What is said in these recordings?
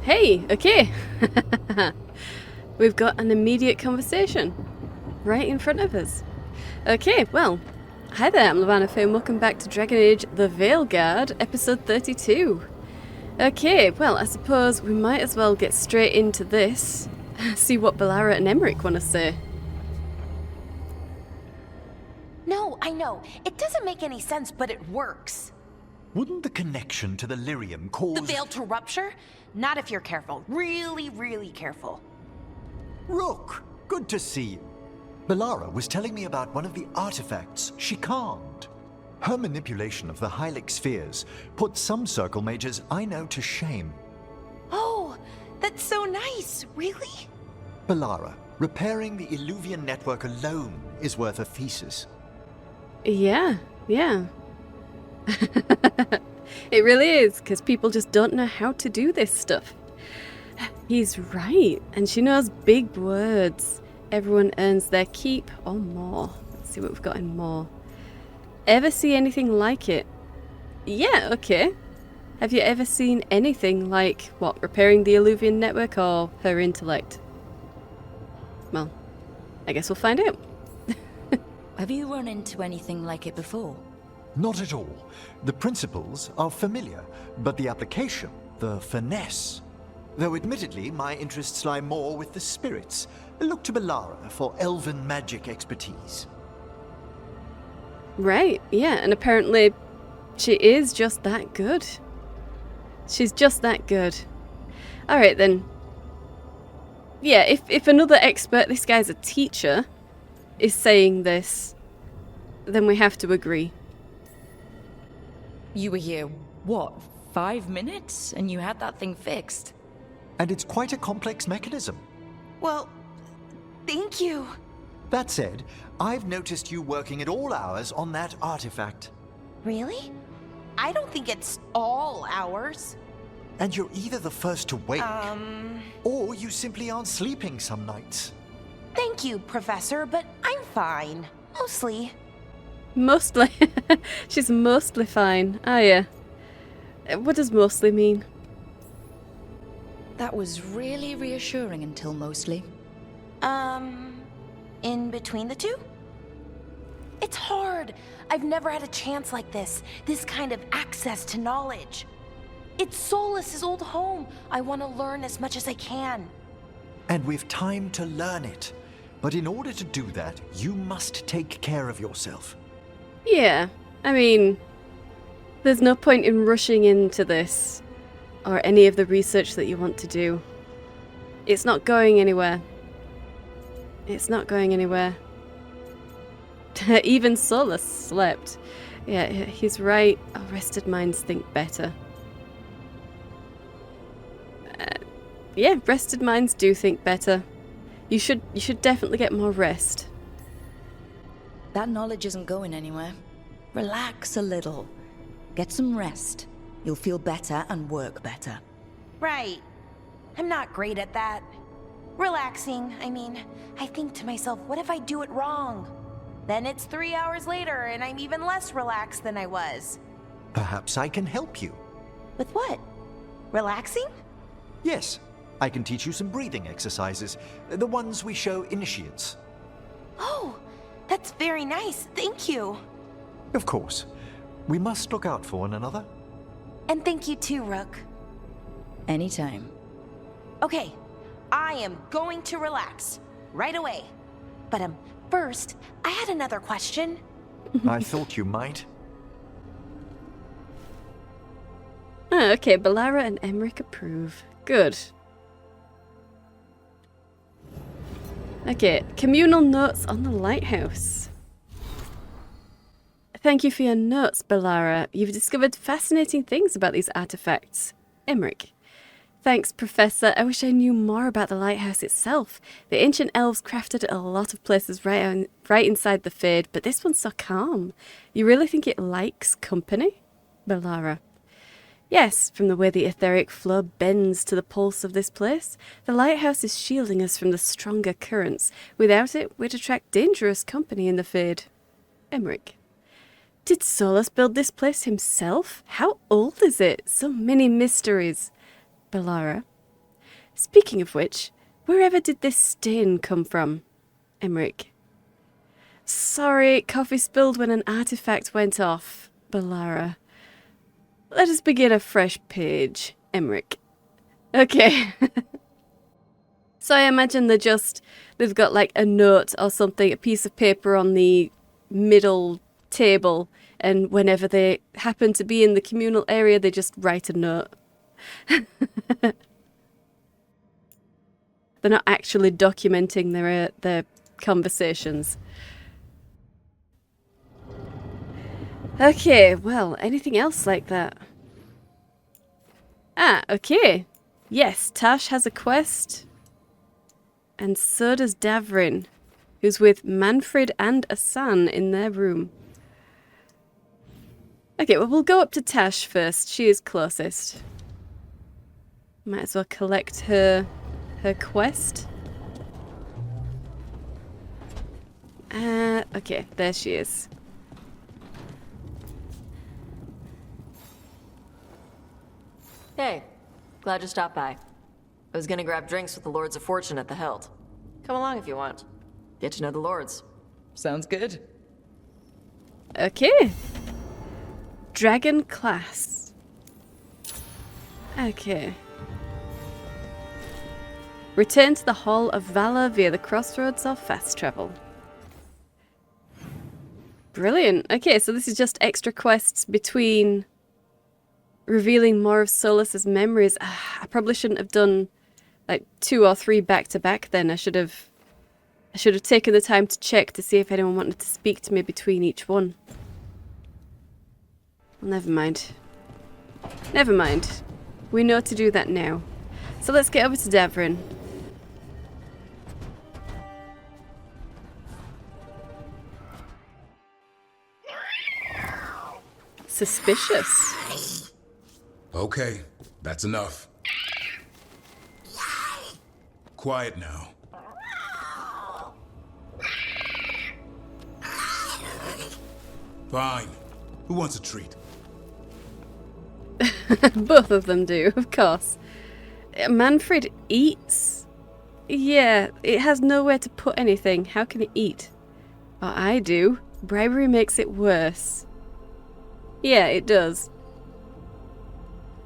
Hey, okay. We've got an immediate conversation right in front of us. Okay, well, hi there, I'm Lavana Faye, and welcome back to Dragon Age The Veilguard, episode 32. Okay, well, I suppose we might as well get straight into this, see what Bellara and Emmerich want to say. No, I know. It doesn't make any sense, but it works. Wouldn't the connection to the lyrium cause... The veil to rupture? Not if you're careful. Really, really careful. Rook, good to see you. Bellara was telling me about one of the artifacts she calmed. Her manipulation of the Hylic spheres put some circle mages I know to shame. Oh, that's so nice. Really? Bellara, repairing the Illuvian network alone is worth a thesis. Yeah. It really is, because people just don't know how to do this stuff. He's right, and she knows big words. Everyone earns their keep or more. Let's see what we've got in more. Ever see anything like it? Yeah, okay. Have you ever seen anything like, what, repairing the Illuvian network or her intellect? Well, I guess we'll find out. Have you run into anything like it before? Not at all. The principles are familiar, but the application, the finesse. Though admittedly, my interests lie more with the spirits. Look to Bellara for elven magic expertise. Right, yeah, and apparently she is just that good. She's just that good. Alright then. Yeah, if another expert, this guy's a teacher, is saying this, then we have to agree. You were here, what, 5 minutes? And you had that thing fixed? And it's quite a complex mechanism. Well, thank you. That said, I've noticed you working at all hours on that artifact. Really? I don't think it's all ours. And you're either the first to wake, or you simply aren't sleeping some nights. Thank you, Professor, but I'm fine. Mostly. Mostly. She's mostly fine. Ah, yeah. What does mostly mean? That was really reassuring until mostly. In between the two? It's hard. I've never had a chance like this kind of access to knowledge. It's Solas's old home. I want to learn as much as I can. And we've time to learn it. But in order to do that, you must take care of yourself. Yeah, I mean, there's no point in rushing into this, or any of the research that you want to do. It's not going anywhere. It's not going anywhere. Even Solus slept. Yeah, he's right. Oh, rested minds think better. Yeah, rested minds do think better. You should definitely get more rest. That knowledge isn't going anywhere. Relax a little. Get some rest. You'll feel better and work better. Right. I'm not great at that. Relaxing, I mean, I think to myself, what if I do it wrong? Then it's 3 hours later and I'm even less relaxed than I was. Perhaps I can help you. With what? Relaxing? Yes, I can teach you some breathing exercises, the ones we show initiates. Oh, that's very nice. Thank you. Of course. We must look out for one another. And thank you too, Rook. Anytime. Okay, I am going to relax right away. But first, I had another question. I thought you might. Oh, okay, Bellara and Emmerich approve. Good. Okay, communal notes on the lighthouse. Thank you for your notes, Bellara. You've discovered fascinating things about these artifacts. Emmerich. Thanks, Professor. I wish I knew more about the lighthouse itself. The ancient elves crafted a lot of places right inside the Fade, but this one's so calm. You really think it likes company? Bellara. Yes, from the way the etheric flow bends to the pulse of this place, the lighthouse is shielding us from the stronger currents. Without it, we'd attract dangerous company in the Fade. Emmerich. Did Solus build this place himself? How old is it? So many mysteries. Bellara. Speaking of which, wherever did this stain come from, Emmerich? Sorry, coffee spilled when an artifact went off, Bellara. Let us begin a fresh page, Emmerich. Okay. So I imagine they've got like a note or something, a piece of paper on the middle table, and whenever they happen to be in the communal area, they just write a note. They're not actually documenting their conversations. Okay, well, anything else like that? Ah, okay. Yes, Tash has a quest. And so does Davrin, who's with Manfred and Asan in their room. Okay, well, we'll go up to Tash first. She is closest. Might as well collect her quest. Okay, there she is. Hey, glad you stopped by. I was gonna grab drinks with the Lords of Fortune at the Hilt. Come along if you want. Get to know the Lords. Sounds good. Okay. Dragon class. Okay. Return to the Hall of Valor via the crossroads or fast travel. Brilliant. Okay, so this is just extra quests between revealing more of Solas's memories. I probably shouldn't have done like 2 or 3 back to back then. I should have taken the time to check to see if anyone wanted to speak to me between each one. Well, never mind. Never mind. We know to do that now. So let's get over to Davrin. Suspicious. Okay, that's enough. Quiet now. Fine. Who wants a treat? Both of them do, of course. Manfred eats? Yeah, it has nowhere to put anything. How can it eat? Well, I do. Bribery makes it worse. Yeah, it does.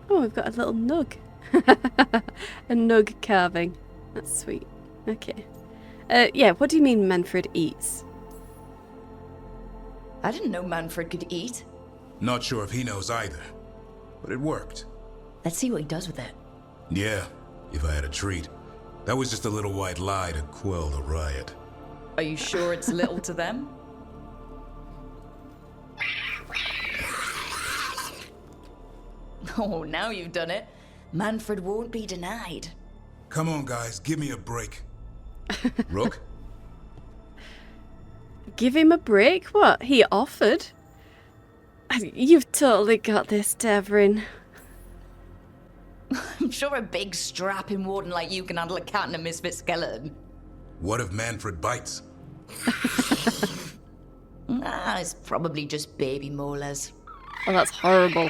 Oh, we've got a little nug. A nug carving. That's sweet. Okay. Yeah, what do you mean Manfred eats? I didn't know Manfred could eat. Not sure if he knows either, but it worked. Let's see what he does with it. Yeah, if I had a treat. That was just a little white lie to quell the riot. Are you sure it's little to them? Oh, now you've done it. Manfred won't be denied. Come on, guys, give me a break. Rook? Give him a break? What? He offered? You've totally got this, Davrin. I'm sure a big strapping warden like you can handle a cat and a misfit skeleton. What if Manfred bites? It's probably just baby molars. Oh, that's horrible.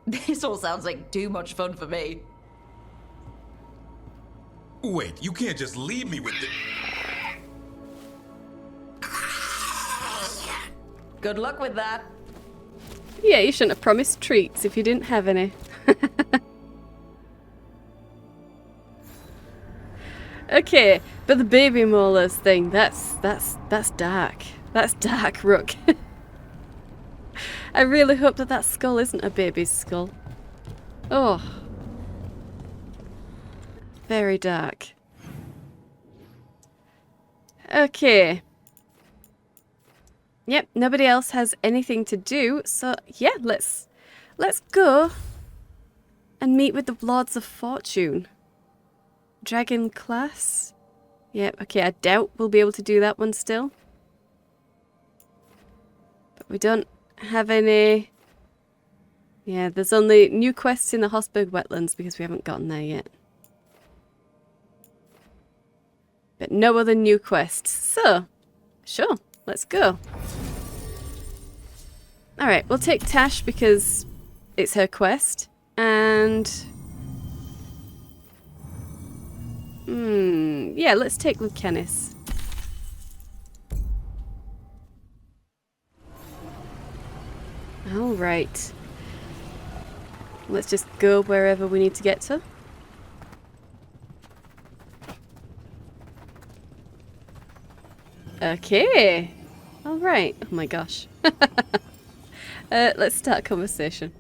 This all sounds like too much fun for me. Wait, you can't just leave me with the... Good luck with that. Yeah, you shouldn't have promised treats if you didn't have any. Okay, but the baby molars thing, that's dark. That's dark, Rook. I really hope that skull isn't a baby's skull. Oh. Very dark. Okay. Yep, nobody else has anything to do, so yeah, let's go and meet with the Lords of Fortune. Dragon class? Yep, okay, I doubt we'll be able to do that one still. But we don't have any... Yeah, there's only new quests in the Hosberg wetlands because we haven't gotten there yet. But no other new quests. So, sure, let's go. Alright, we'll take Tash because it's her quest. And... Yeah, let's take Lucanus. Alright. Let's just go wherever we need to get to. Okay. Alright. Oh my gosh. Let's start a conversation.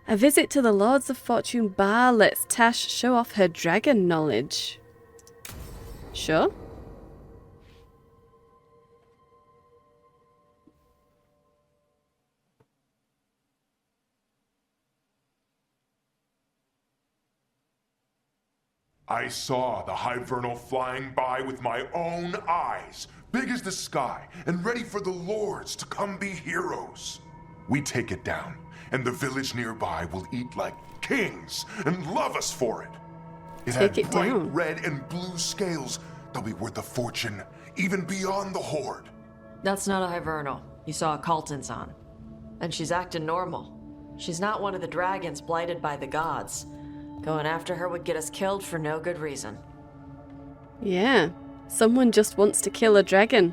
A visit to the Lords of Fortune bar lets Tash show off her dragon knowledge. Sure. I saw the Hivernal flying by with my own eyes, big as the sky, and ready for the lords to come be heroes. We take it down, and the village nearby will eat like kings and love us for it. It Take had it bright down. red and blue scales. They'll be worth a fortune, even beyond the Horde. That's not a Hivernal. You saw a Calton's on. And she's acting normal. She's not one of the dragons blighted by the gods. Going after her would get us killed for no good reason. Yeah. Someone just wants to kill a dragon.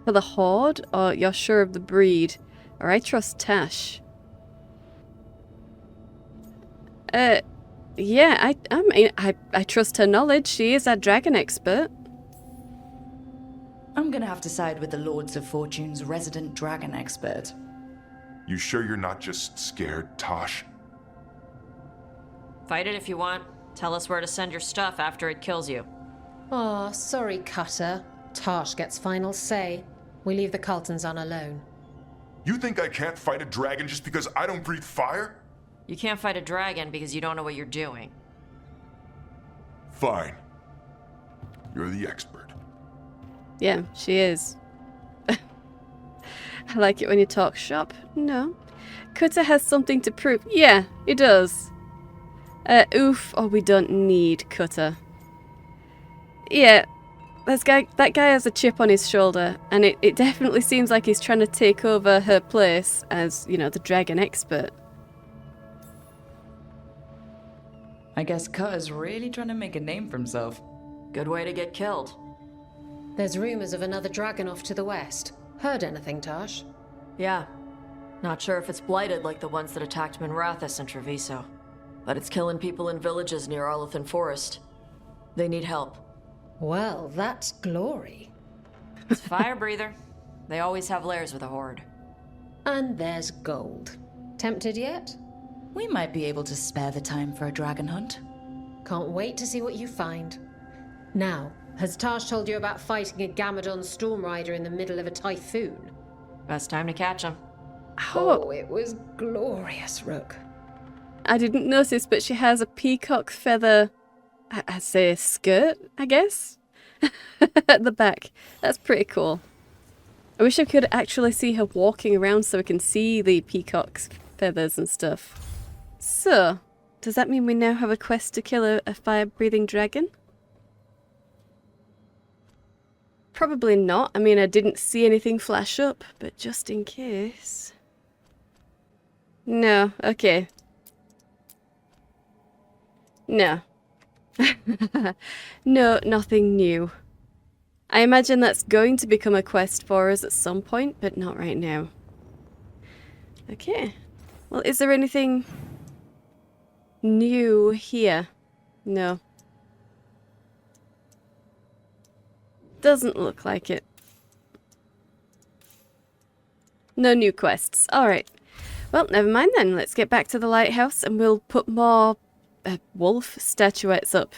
For the Horde, or you're sure of the breed? Or I trust Tash. Yeah, I mean, I trust her knowledge. She is our dragon expert. I'm gonna have to side with the Lords of Fortune's resident dragon expert. You sure you're not just scared, Tosh? Fight it if you want. Tell us where to send your stuff after it kills you. Aw, sorry, Cutter. Tosh gets final say. We leave the Caltons on alone. You think I can't fight a dragon just because I don't breathe fire? You can't fight a dragon because you don't know what you're doing. Fine. You're the expert. Yeah, she is. I like it when you talk shop. No. Cutter has something to prove. Yeah, he does. Oof, or we don't need Cutter. Yeah, that guy has a chip on his shoulder, and it definitely seems like he's trying to take over her place as, you know, the dragon expert. I guess Cutter's really trying to make a name for himself. Good way to get killed. There's rumors of another dragon off to the west. Heard anything, Tosh? Yeah. Not sure if it's blighted like the ones that attacked Minrathous and Treviso. But it's killing people in villages near Arlethan Forest. They need help. Well, that's glory. It's a fire breather. They always have lairs with a horde. And there's gold. Tempted yet? We might be able to spare the time for a dragon hunt. Can't wait to see what you find. Now, has Tosh told you about fighting a Gamadon storm rider in the middle of a typhoon? Best time to catch them. Oh, it was glorious, Rook. I didn't notice, but she has a peacock feather, I say skirt, I guess, at the back. That's pretty cool. I wish I could actually see her walking around so we can see the peacock's feathers and stuff. So, does that mean we now have a quest to kill a fire-breathing dragon? Probably not. I mean, I didn't see anything flash up, but just in case... No, okay. No. No, nothing new. I imagine that's going to become a quest for us at some point, but not right now. Okay. Well, is there anything new here? No. Doesn't look like it. No new quests. Alright. Well, never mind then. Let's get back to the lighthouse and we'll put more wolf statuettes up.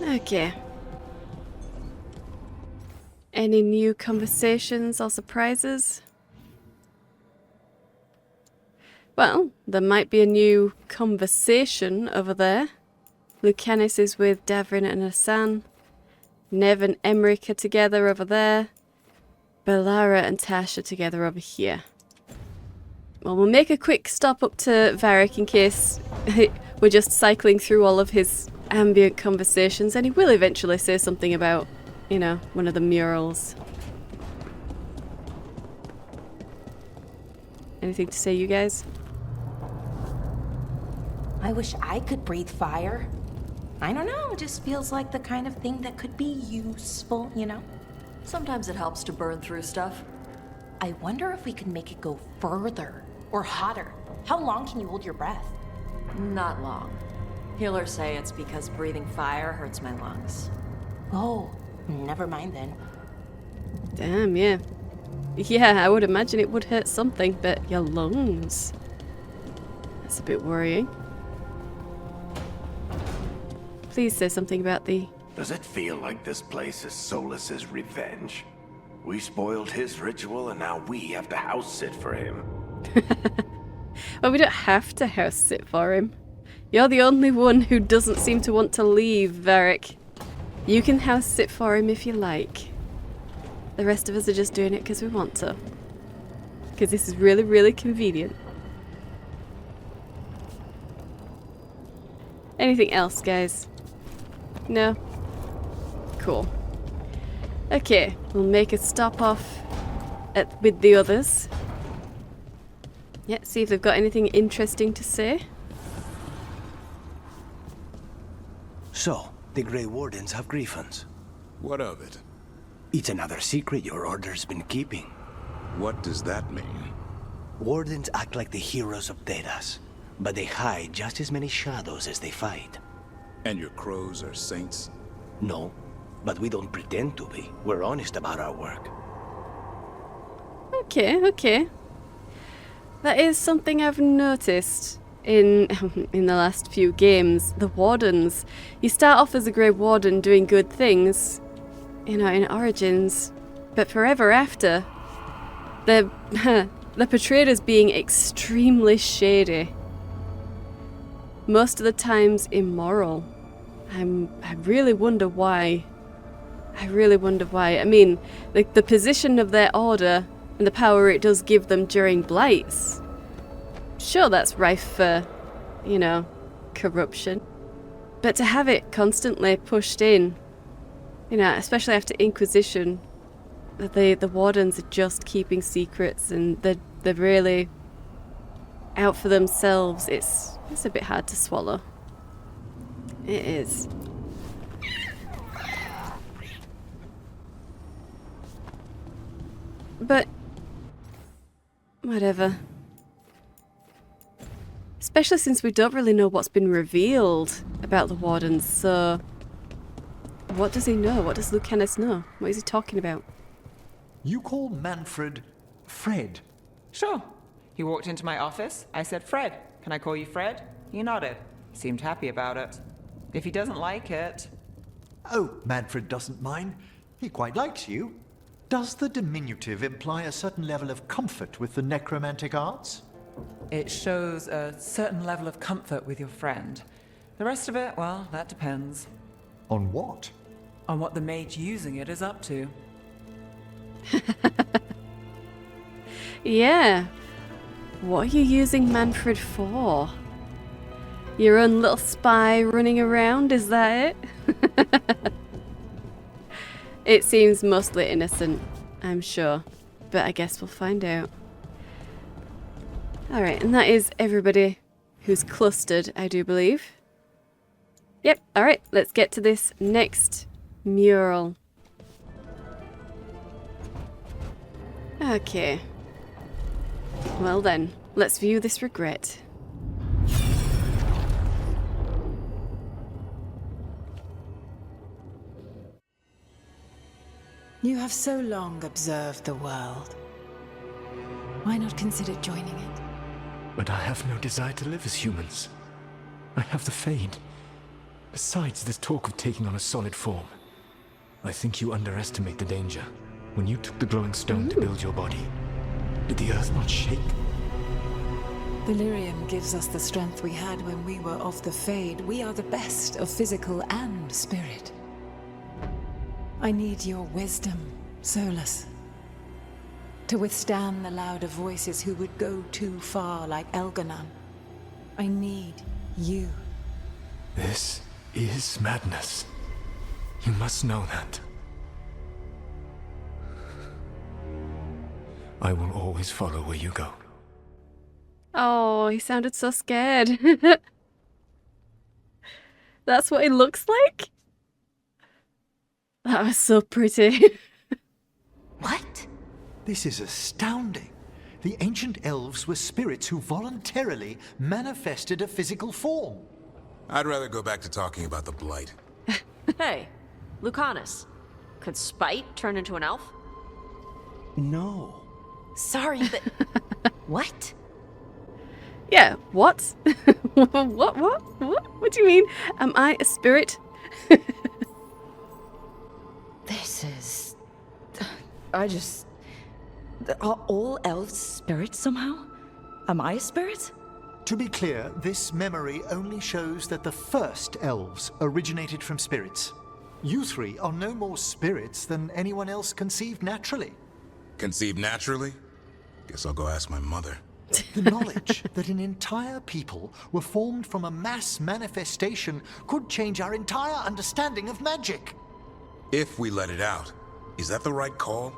Okay. Any new conversations or surprises? Well, there might be a new conversation over there. Lucanus is with Davrin and Hassan. Nev and Emmerich are together over there. Bellara and Tash are together over here. Well, we'll make a quick stop up to Varric in case we're just cycling through all of his ambient conversations, and he will eventually say something about, you know, one of the murals. Anything to say, you guys? I wish I could breathe fire. I don't know, it just feels like the kind of thing that could be useful, you know? Sometimes it helps to burn through stuff. I wonder if we could make it go further or hotter. How long can you hold your breath? Not long. Healers say it's because breathing fire hurts my lungs. Oh, never mind then. Damn, yeah. Yeah, I would imagine it would hurt something, but your lungs. That's a bit worrying. Please say something about the... Does it feel like this place is Solas's revenge? We spoiled his ritual and now we have to house sit for him. Well, we don't have to house sit for him. You're the only one who doesn't seem to want to leave, Varric. You can house sit for him if you like. The rest of us are just doing it because we want to. Because this is really, really convenient. Anything else, guys? No? Cool. Okay, we'll make a stop off with the others. Yeah, see if they've got anything interesting to say. So, the Grey Wardens have griffins. What of it? It's another secret your order's been keeping. What does that mean? Wardens act like the heroes of Thedas, but they hide just as many shadows as they fight. And your crows are saints? No, but we don't pretend to be. We're honest about our work. Okay, okay. That is something I've noticed in the last few games. The Wardens. You start off as a Grey Warden doing good things, you know, in Origins, but forever after, they're portrayed as being extremely shady. Most of the times immoral. I really wonder why. I mean, the position of their order and the power it does give them during blights. Sure, that's rife for, you know, corruption. But to have it constantly pushed in, you know, especially after Inquisition, the Wardens are just keeping secrets and they're really out for themselves. It's a bit hard to swallow. It is. But whatever. Especially since we don't really know what's been revealed about the Wardens, so what does he know? What does Lucanus know? What is he talking about? You call Manfred Fred? Sure. He walked into my office. I said, Fred, can I call you Fred? He nodded. He seemed happy about it. If he doesn't like it... Oh, Manfred doesn't mind. He quite likes you. Does the diminutive imply a certain level of comfort with the necromantic arts? It shows a certain level of comfort with your friend. The rest of it, well, that depends. On what? On what the mage using it is up to. Yeah. What are you using Manfred for? Your own little spy running around, is that it? It seems mostly innocent, I'm sure. But I guess we'll find out. Alright, and that is everybody who's clustered, I do believe. Yep, alright, let's get to this next mural. Okay. Well then, let's view this regret. You have so long observed the world. Why not consider joining it? But I have no desire to live as humans. I have the Fade. Besides, this talk of taking on a solid form. I think you underestimate the danger. When you took the glowing stone to build your body, did the earth not shake? Delirium gives us the strength we had when we were of the Fade. We are the best of physical and spirit. I need your wisdom, Solus. To withstand the louder voices who would go too far like Elganon. I need you. This is madness. You must know that. I will always follow where you go. Oh, he sounded so scared. That's what he looks like? That was so pretty. What? This is astounding. The ancient elves were spirits who voluntarily manifested a physical form. I'd rather go back to talking about the Blight. Hey, Lucanus. Could Spite turn into an elf? No. Sorry, but... What? Yeah, what? What? What do you mean? Am I a spirit? This is... Are all elves spirits somehow? Am I a spirit? To be clear, this memory only shows that the first elves originated from spirits. You three are no more spirits than anyone else conceived naturally. Conceived naturally? Guess I'll go ask my mother. The knowledge that an entire people were formed from a mass manifestation could change our entire understanding of magic. If we let it out, is that the right call?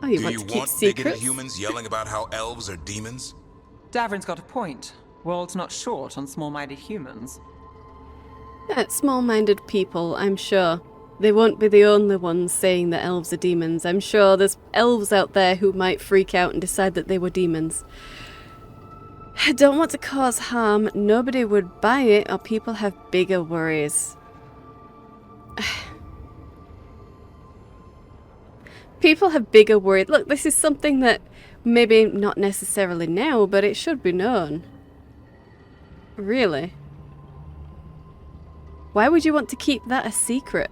Oh, you Do want you to keep want bigoted secrets? humans yelling about how elves are demons? Davrin's got a point. World's not short on small-minded humans. Small-minded people, I'm sure. They won't be the only ones saying that elves are demons. I'm sure there's elves out there who might freak out and decide that they were demons. I don't want to cause harm. Nobody would buy it, or people have bigger worries. People have bigger worries. Look, this is something that maybe not necessarily now, but it should be known. Really? Why would you want to keep that a secret?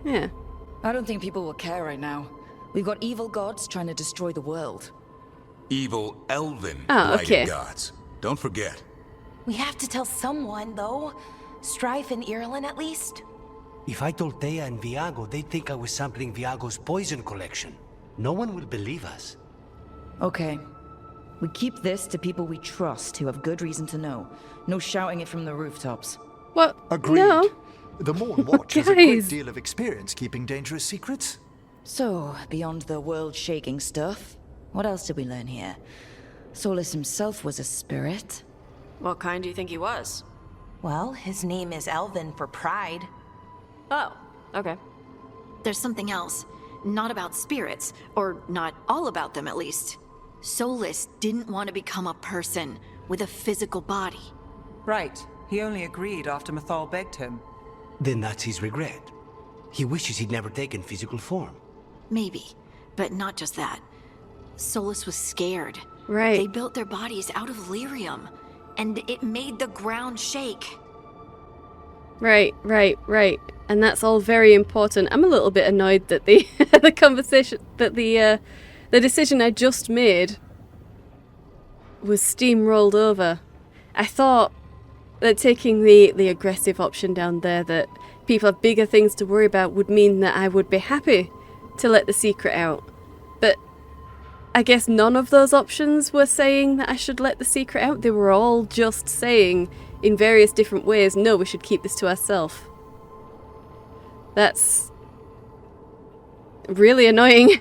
Yeah. I don't think people will care right now. We've got evil gods trying to destroy the world. Evil elven okay. blighted gods. Don't forget. We have to tell someone, though. Strife and Irulan, at least. If I told Thea and Viago, they'd think I was sampling Viago's poison collection. No one will believe us. Okay. We keep this to people we trust who have good reason to know. No shouting it from the rooftops. What? Agreed. No. The Morn Watch has a great Guys. deal of experience keeping dangerous secrets. So, beyond the world-shaking stuff, what else did we learn here? Solus himself was a spirit. What kind do you think he was? Well, his name is Elven for pride. Oh, okay. There's something else. Not about spirits, or not all about them at least. Solus didn't want to become a person with a physical body. Right. He only agreed after Mathal begged him. Then that's his regret. He wishes he'd never taken physical form. Maybe, but not just that. Solus was scared. Right. They built their bodies out of lyrium, and it made the ground shake. Right. And that's all very important. I'm a little bit annoyed that the the conversation that the decision I just made was steamrolled over. I thought that taking the aggressive option down there, that people have bigger things to worry about, would mean that I would be happy to let the secret out. But I guess none of those options were saying that I should let the secret out. They were all just saying in various different ways, no, we should keep this to ourselves. That's really annoying.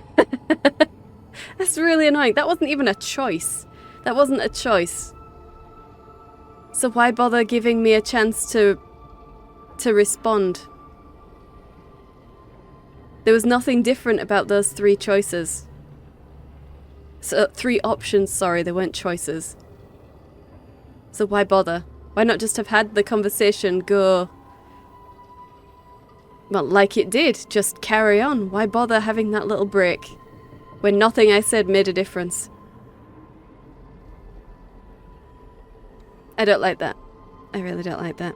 That's really annoying. That wasn't even a choice. That wasn't a choice. So why bother giving me a chance to respond? There was nothing different about those three choices. So, 3 options, sorry, they weren't choices. So why bother? Why not just have had the conversation go, well, like it did, just carry on? Why bother having that little break when nothing I said made a difference? I don't like that. I really don't like that.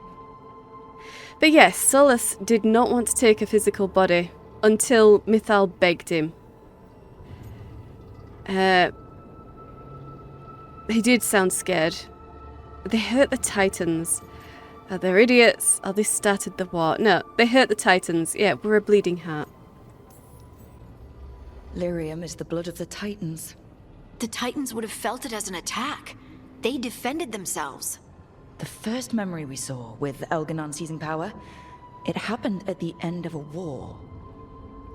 But yes, Solus did not want to take a physical body until Mythal begged him. He did sound scared. They hurt the Titans. They're idiots. Oh, they started the war. No, they hurt the Titans. Yeah, we're a bleeding heart. Lyrium is the blood of the Titans. The Titans would have felt it as an attack. They defended themselves. The first memory we saw with Elganon seizing power, it happened at the end of a war.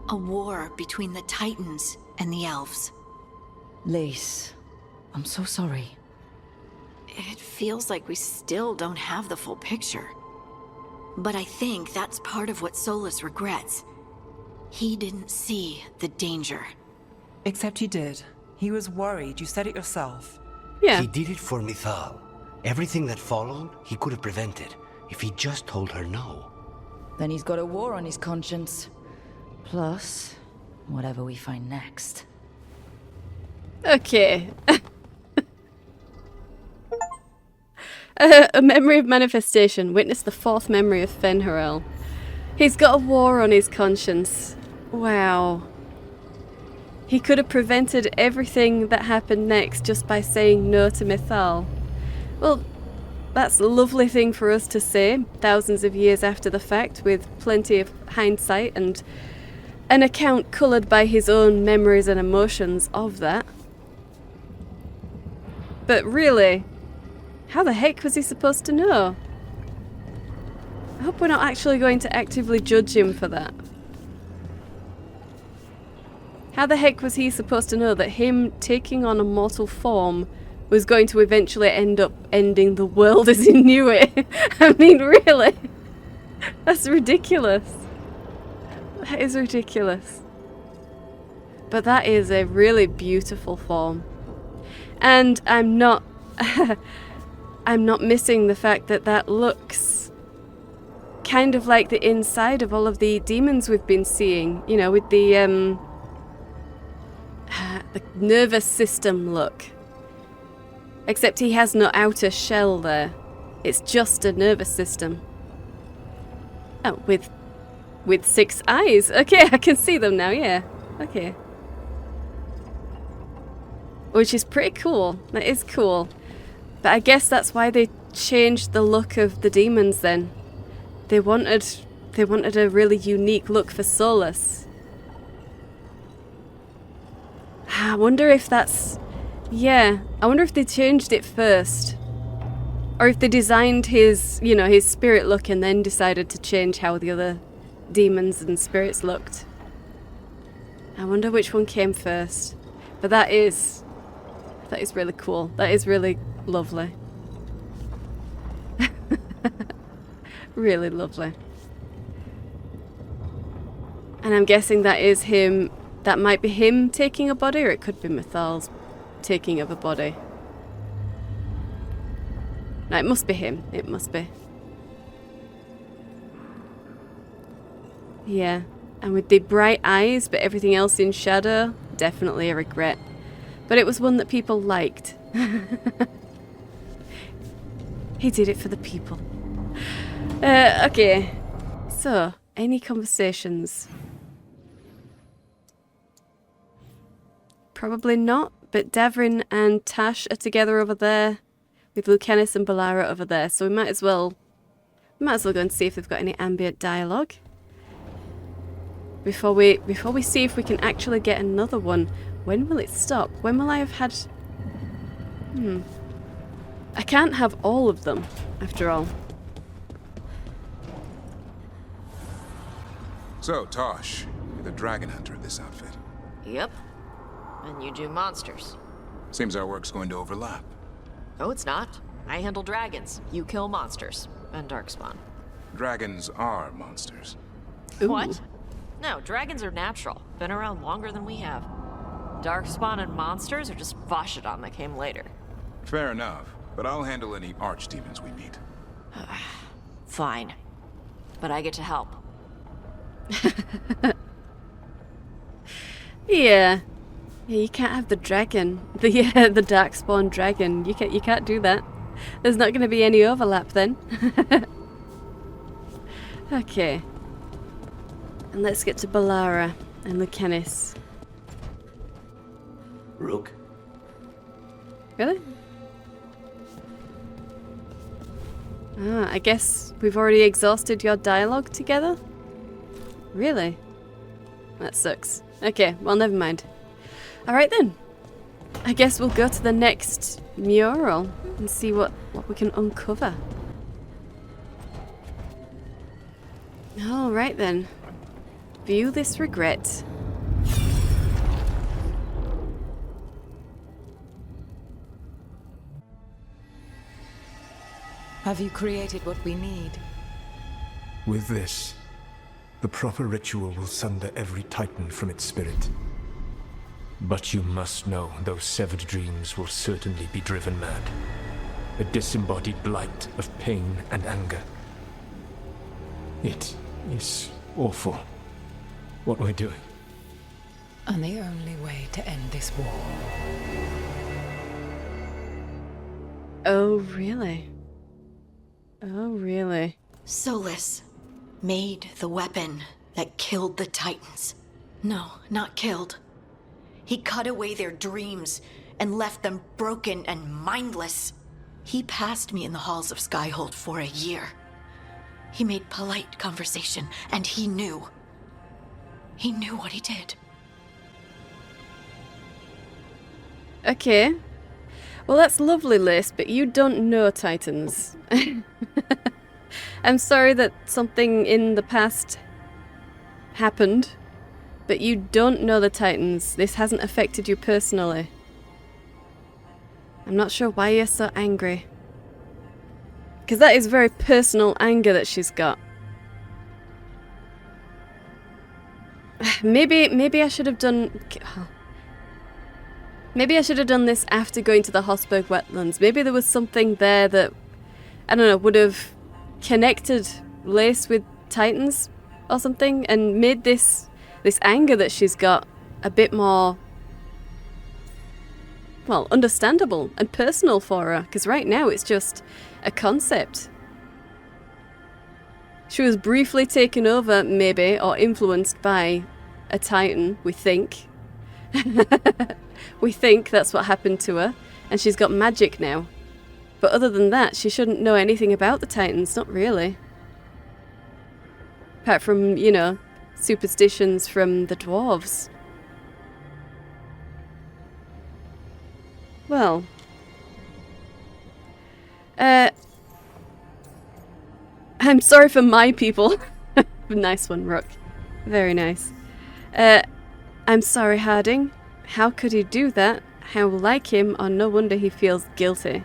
A war between the Titans and the elves. Lace, I'm so sorry. it feels like we still don't have the full picture. But I think that's part of what Solus regrets. He didn't see the danger. Except he did. He was worried. You said it yourself. Yeah. He did it for Mithal. Everything that followed, he could have prevented if he just told her no. Then he's got a war on his conscience. Plus, whatever we find next. Okay. A memory of manifestation. Witness the 4th memory of Fen'Harel. He's got a war on his conscience. Wow. He could have prevented everything that happened next just by saying no to Mithal. Well, that's a lovely thing for us to say, thousands of years after the fact, with plenty of hindsight and an account coloured by his own memories and emotions of that. But really, how the heck was he supposed to know? I hope we're not actually going to actively judge him for that. How the heck was he supposed to know that him taking on a mortal form was going to eventually end up ending the world as he knew it? I mean, really? That's ridiculous. That is ridiculous. But that is a really beautiful form. And I'm not I'm not missing the fact that that looks kind of like the inside of all of the demons we've been seeing, you know, with the nervous system look. Except he has no outer shell there. It's just a nervous system. Oh, with 6 eyes. Okay, I can see them now, yeah. Okay. Which is pretty cool. That is cool. But I guess that's why they changed the look of the demons then. They wanted a really unique look for Solus. I wonder if that's... Yeah, I wonder if they changed it first. Or if they designed his, you know, his spirit look and then decided to change how the other demons and spirits looked. I wonder which one came first. But that is really cool. That is really lovely. Really lovely. And I'm guessing that is him. That might be him taking a body, or it could be Mithal's taking of a body. No, it must be him. It must be. Yeah. And with the bright eyes, but everything else in shadow, definitely a regret. But it was one that people liked. He did it for the people. Okay. So, any conversations? Probably not, but Davrin and Tash are together over there, with Lucanus and Balara over there, so we might as well go and see if they've got any ambient dialogue. Before we see if we can actually get another one. When will it stop? When will I have had... I can't have all of them, after all. So, Tosh, you're the dragon hunter of this outfit. Yep. And you do monsters. Seems our work's going to overlap. No, it's not. I handle dragons. You kill monsters. And darkspawn. Dragons are monsters. Ooh. What? No, dragons are natural. Been around longer than we have. Darkspawn and monsters are just Vashidon that came later. Fair enough, but I'll handle any archdemons we meet. Fine. But I get to help. Yeah. Yeah, you can't have the dragon. The darkspawn dragon. You can't do that. There's not going to be any overlap then. Okay. And let's get to Balara and Lucanus. Rook? Really? Ah, I guess we've already exhausted your dialogue together? Really? That sucks. Okay, well, never mind. Alright then. I guess we'll go to the next mural and see what we can uncover. Alright then. View this regret. Have you created what we need? With this, the proper ritual will sunder every Titan from its spirit. But you must know those severed dreams will certainly be driven mad. A disembodied blight of pain and anger. It is awful what we're doing. And the only way to end this war. Oh, really? Oh, really? Solus made the weapon that killed the Titans. No, not killed. He cut away their dreams and left them broken and mindless. He passed me in the halls of Skyhold for a year. He made polite conversation, and he knew. He knew what he did. Okay. Well, that's lovely, Lace, but you don't know Titans. I'm sorry that something in the past happened, but you don't know the Titans. This hasn't affected you personally. I'm not sure why you're so angry. Because that is very personal anger that she's got. Maybe I should have done... Maybe I should have done this after going to the Hossberg wetlands. Maybe there was something there that, I don't know, would have connected Lace with Titans or something and made this anger that she's got a bit more, well, understandable and personal for her. Because right now it's just a concept. She was briefly taken over, maybe, or influenced by a Titan, we think. We think that's what happened to her, and she's got magic now. But other than that, she shouldn't know anything about the Titans, not really. Apart from, you know, superstitions from the dwarves. Well. I'm sorry for my people. Nice one, Rook. Very nice. I'm sorry, Harding. How could he do that? How like him, or no wonder he feels guilty.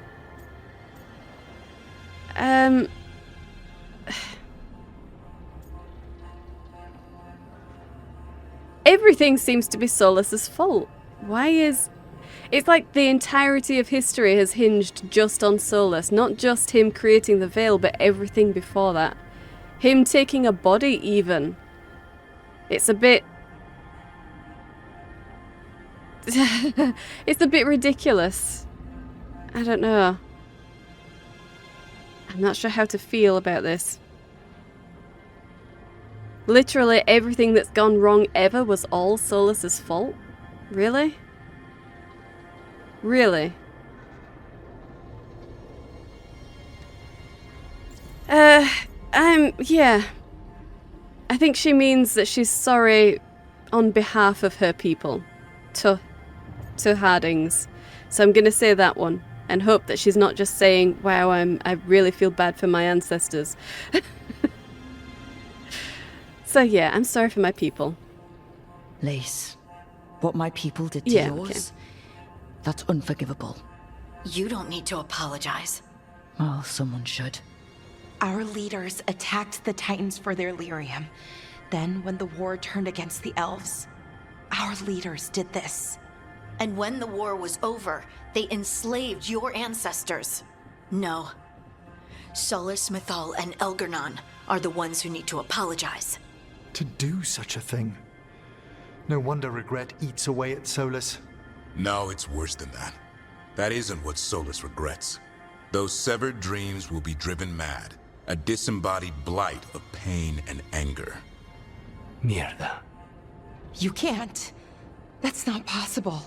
Everything seems to be Solus's fault. Why is... It's like the entirety of history has hinged just on Solus. Not just him creating the veil, but everything before that. Him taking a body, even. It's a bit... It's a bit ridiculous. I don't know. I'm not sure how to feel about this. Literally everything that's gone wrong ever was all Solus's fault? Really? Really? Yeah. I think she means that she's sorry on behalf of her people. To Hardings. So I'm going to say that one and hope that she's not just saying, wow, I really feel bad for my ancestors. So yeah, I'm sorry for my people. Lace, what my people did to yours, that's unforgivable. You don't need to apologize. Well, someone should. Our leaders attacked the Titans for their lyrium. Then, when the war turned against the elves, our leaders did this. And when the war was over, they enslaved your ancestors. No. Solus, Mythal, and Elgarnon are the ones who need to apologize. To do such a thing. No wonder regret eats away at Solus. No, it's worse than that. That isn't what Solus regrets. Those severed dreams will be driven mad. A disembodied blight of pain and anger. Mierda. You can't. That's not possible.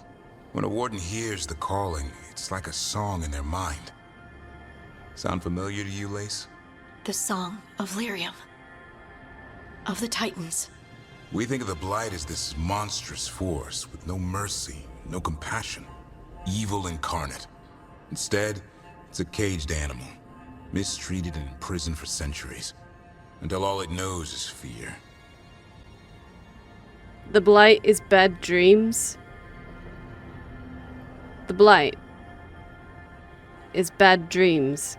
When a warden hears the calling, it's like a song in their mind. Sound familiar to you, Lace? The song of lyrium. Of the Titans. We think of the Blight as this monstrous force with no mercy, no compassion. Evil incarnate. Instead, it's a caged animal. Mistreated and imprisoned for centuries. Until all it knows is fear. The Blight is bad dreams. The Blight is bad dreams.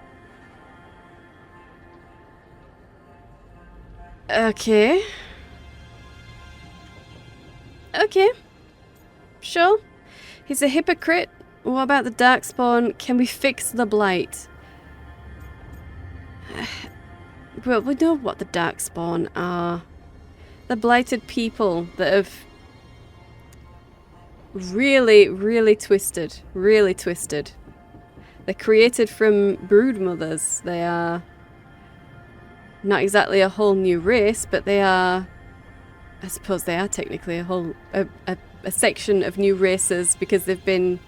Okay. Okay. Sure. He's a hypocrite. What about the Darkspawn? Can we fix the Blight? Well, we know what the Darkspawn are. The blighted people that have really twisted. Really twisted. They're created from brood mothers. They are not exactly a whole new race, but they are, I suppose they are technically a section of new races because they've been,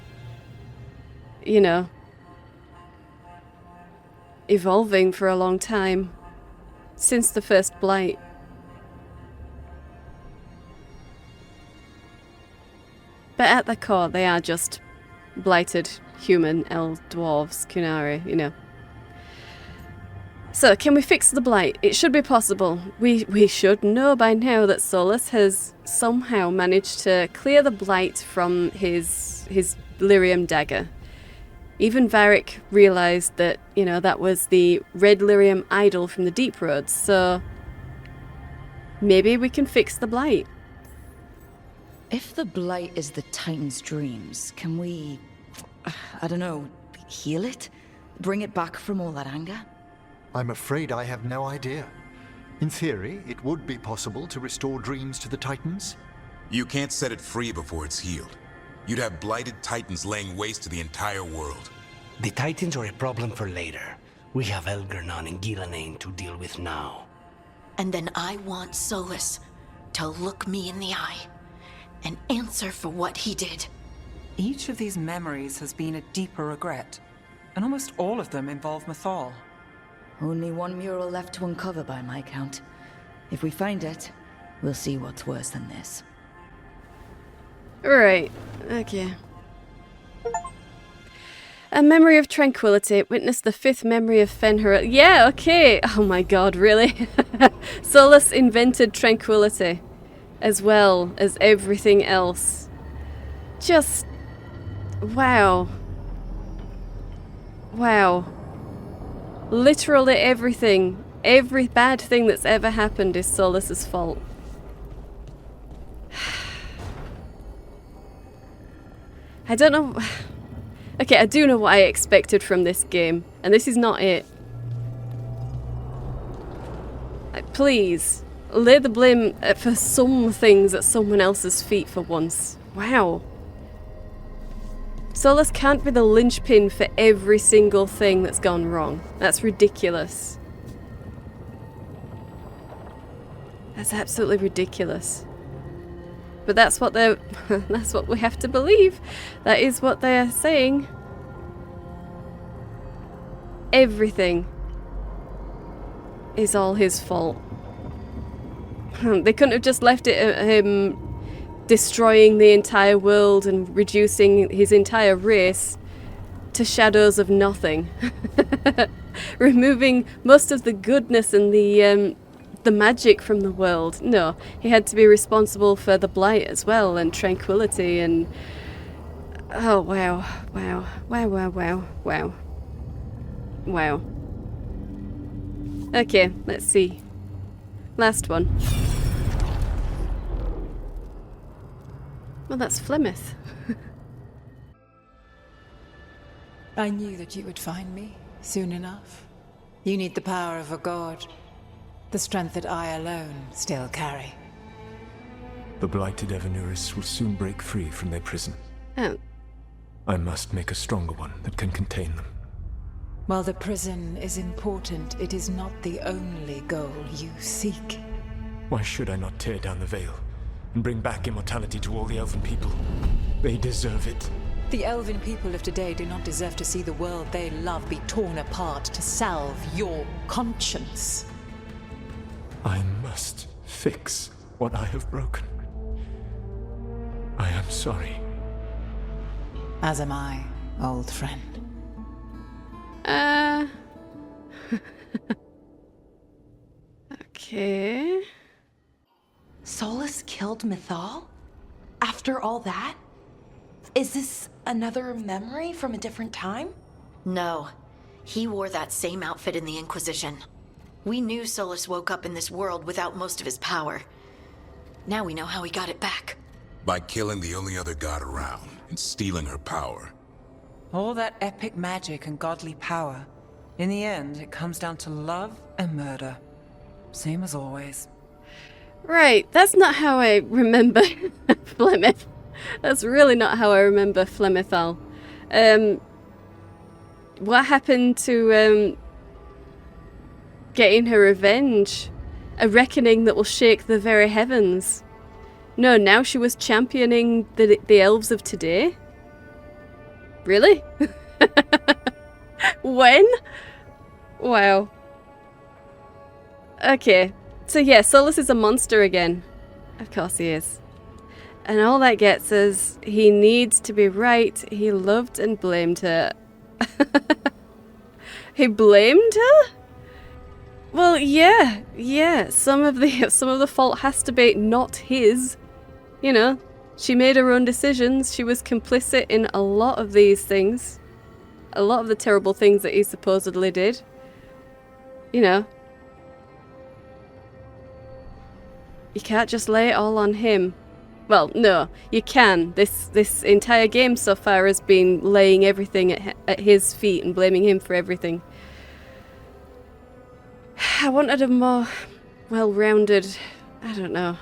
you know, evolving for a long time. Since the first blight. But at the core, they are just blighted human elf dwarves, Kunari, you know. So, can we fix the blight? It should be possible. We should know by now that Solus has somehow managed to clear the blight from his lyrium dagger. Even Varric realised that, you know, that was the red lyrium idol from the Deep Roads, so maybe we can fix the blight. If the blight is the Titan's dreams, can we, I don't know, heal it? Bring it back from all that anger? I'm afraid I have no idea. In theory, it would be possible to restore dreams to the Titans. You can't set it free before it's healed. You'd have blighted Titans laying waste to the entire world. The Titans are a problem for later. We have Elgernon and Gillanane to deal with now. And then I want Solus to look me in the eye and answer for what he did. Each of these memories has been a deeper regret, and almost all of them involve Mythal. Only one mural left to uncover by my count. If we find it, we'll see what's worse than this. Right, okay. A memory of tranquility. Witness the 5th memory of Fenrir. Yeah, okay. Oh my god, really? Solus invented tranquility. As well as everything else. Just... wow. Wow. Literally everything. Every bad thing that's ever happened is Solus's fault. I don't know... Okay, I do know what I expected from this game, and this is not it. Please, lay the blame for some things at someone else's feet for once. Wow. Solus can't be the linchpin for every single thing that's gone wrong. That's ridiculous. That's absolutely ridiculous. But that's what they're... that's what we have to believe. That is what they're saying. Everything is all his fault. They couldn't have just left it at him destroying the entire world and reducing his entire race to shadows of nothing. Removing most of the goodness and the magic from the world. No, he had to be responsible for the blight as well, and tranquility, and... oh, wow. Wow. Wow, wow, wow, wow. Wow. Okay, let's see. Last one. Well, that's Flemeth. I knew that you would find me soon enough. You need the power of a god. The strength that I alone still carry. The blighted Evanuris will soon break free from their prison. Oh. I must make a stronger one that can contain them. While the prison is important, it is not the only goal you seek. Why should I not tear down the veil and bring back immortality to all the elven people? They deserve it. The elven people of today do not deserve to see the world they love be torn apart to salve your conscience. I must fix what I have broken. I am sorry. As am I, old friend. Okay. Solus killed Mythal? After all that? Is this another memory from a different time? No. He wore that same outfit in the Inquisition. We knew Solus woke up in this world without most of his power. Now we know how he got it back. By killing the only other god around and stealing her power. All that epic magic and godly power. In the end, it comes down to love and murder. Same as always. Right, that's not how I remember Flemeth. That's really not how I remember Flemethal. What happened to getting her revenge? A reckoning that will shake the very heavens. No, now she was championing the elves of today? Really? When? Wow. Okay. So yeah, Solus is a monster again. Of course he is. And all that gets is he needs to be right. He loved and blamed her. He blamed her? Well, yeah. Some of the fault has to be not his. You know, she made her own decisions. She was complicit in a lot of these things. A lot of the terrible things that he supposedly did. You know. You can't just lay it all on him. Well, no, you can. This entire game so far has been laying everything at his feet and blaming him for everything. I wanted a more well-rounded... I don't know.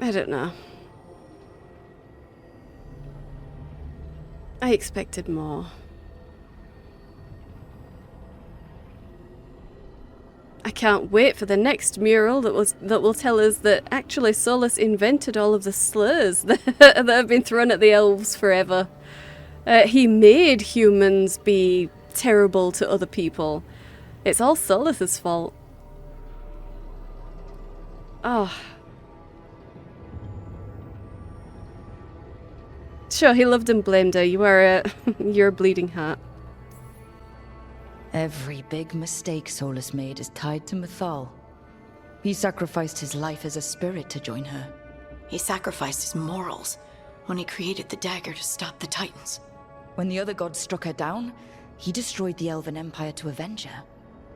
I don't know. I expected more. I can't wait for the next mural that will tell us that actually Solus invented all of the slurs that have been thrown at the elves forever. He made humans be terrible to other people. It's all Solus's fault. Oh. Sure, he loved and blamed her. You're a bleeding heart. Every big mistake Solus made is tied to Mythal. He sacrificed his life as a spirit to join her. He sacrificed his morals when he created the dagger to stop the Titans. When the other gods struck her down, he destroyed the Elven Empire to avenge her.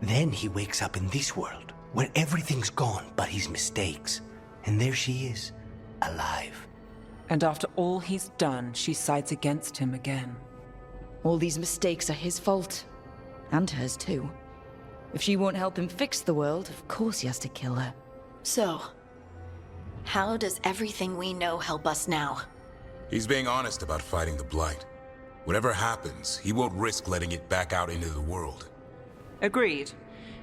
Then he wakes up in this world, where everything's gone but his mistakes. And there she is, alive. And after all he's done, she sides against him again. All these mistakes are his fault. And hers too. If she won't help him fix the world, of course he has to kill her. So, how does everything we know help us now? He's being honest about fighting the Blight. Whatever happens, he won't risk letting it back out into the world. Agreed.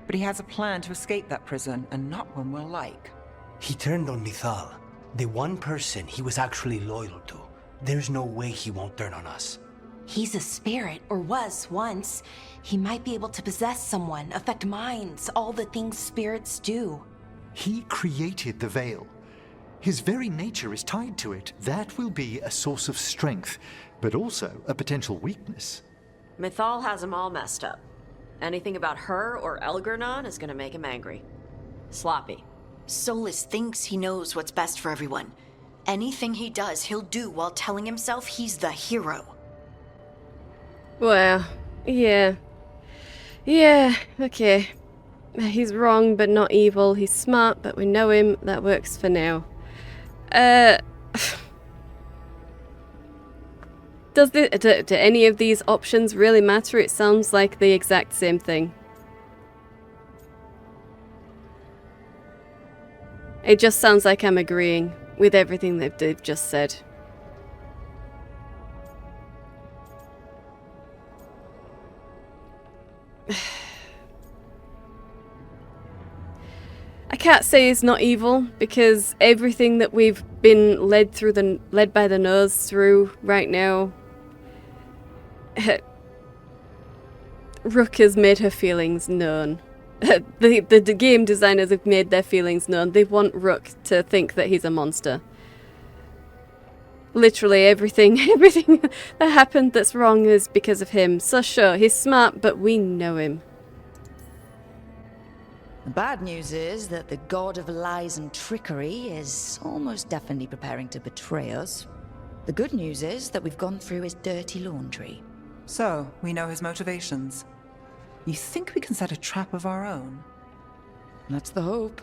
But he has a plan to escape that prison, and not one we'll like. He turned on Mythal, the one person he was actually loyal to. There's no way he won't turn on us. He's a spirit, or was once. He might be able to possess someone, affect minds, all the things spirits do. He created the Veil. His very nature is tied to it. That will be a source of strength, but also a potential weakness. Mythal has him all messed up. Anything about her or Elgernon is gonna make him angry. Sloppy. Solus thinks he knows what's best for everyone. Anything he does, he'll do while telling himself he's the hero. Well, yeah. Yeah, okay. He's wrong, but not evil. He's smart, but we know him. That works for now. Do any of these options really matter? It sounds like the exact same thing. It just sounds like I'm agreeing with everything they've just said. I can't say he's not evil because everything that we've been led by the nose through right now, Rook has made her feelings known. The game designers have made their feelings known. They want Rook to think that he's a monster. Literally everything that happened that's wrong is because of him. So sure, he's smart, but we know him. The bad news is that the god of lies and trickery is almost definitely preparing to betray us. The good news is that we've gone through his dirty laundry. So, we know his motivations. You think we can set a trap of our own? That's the hope.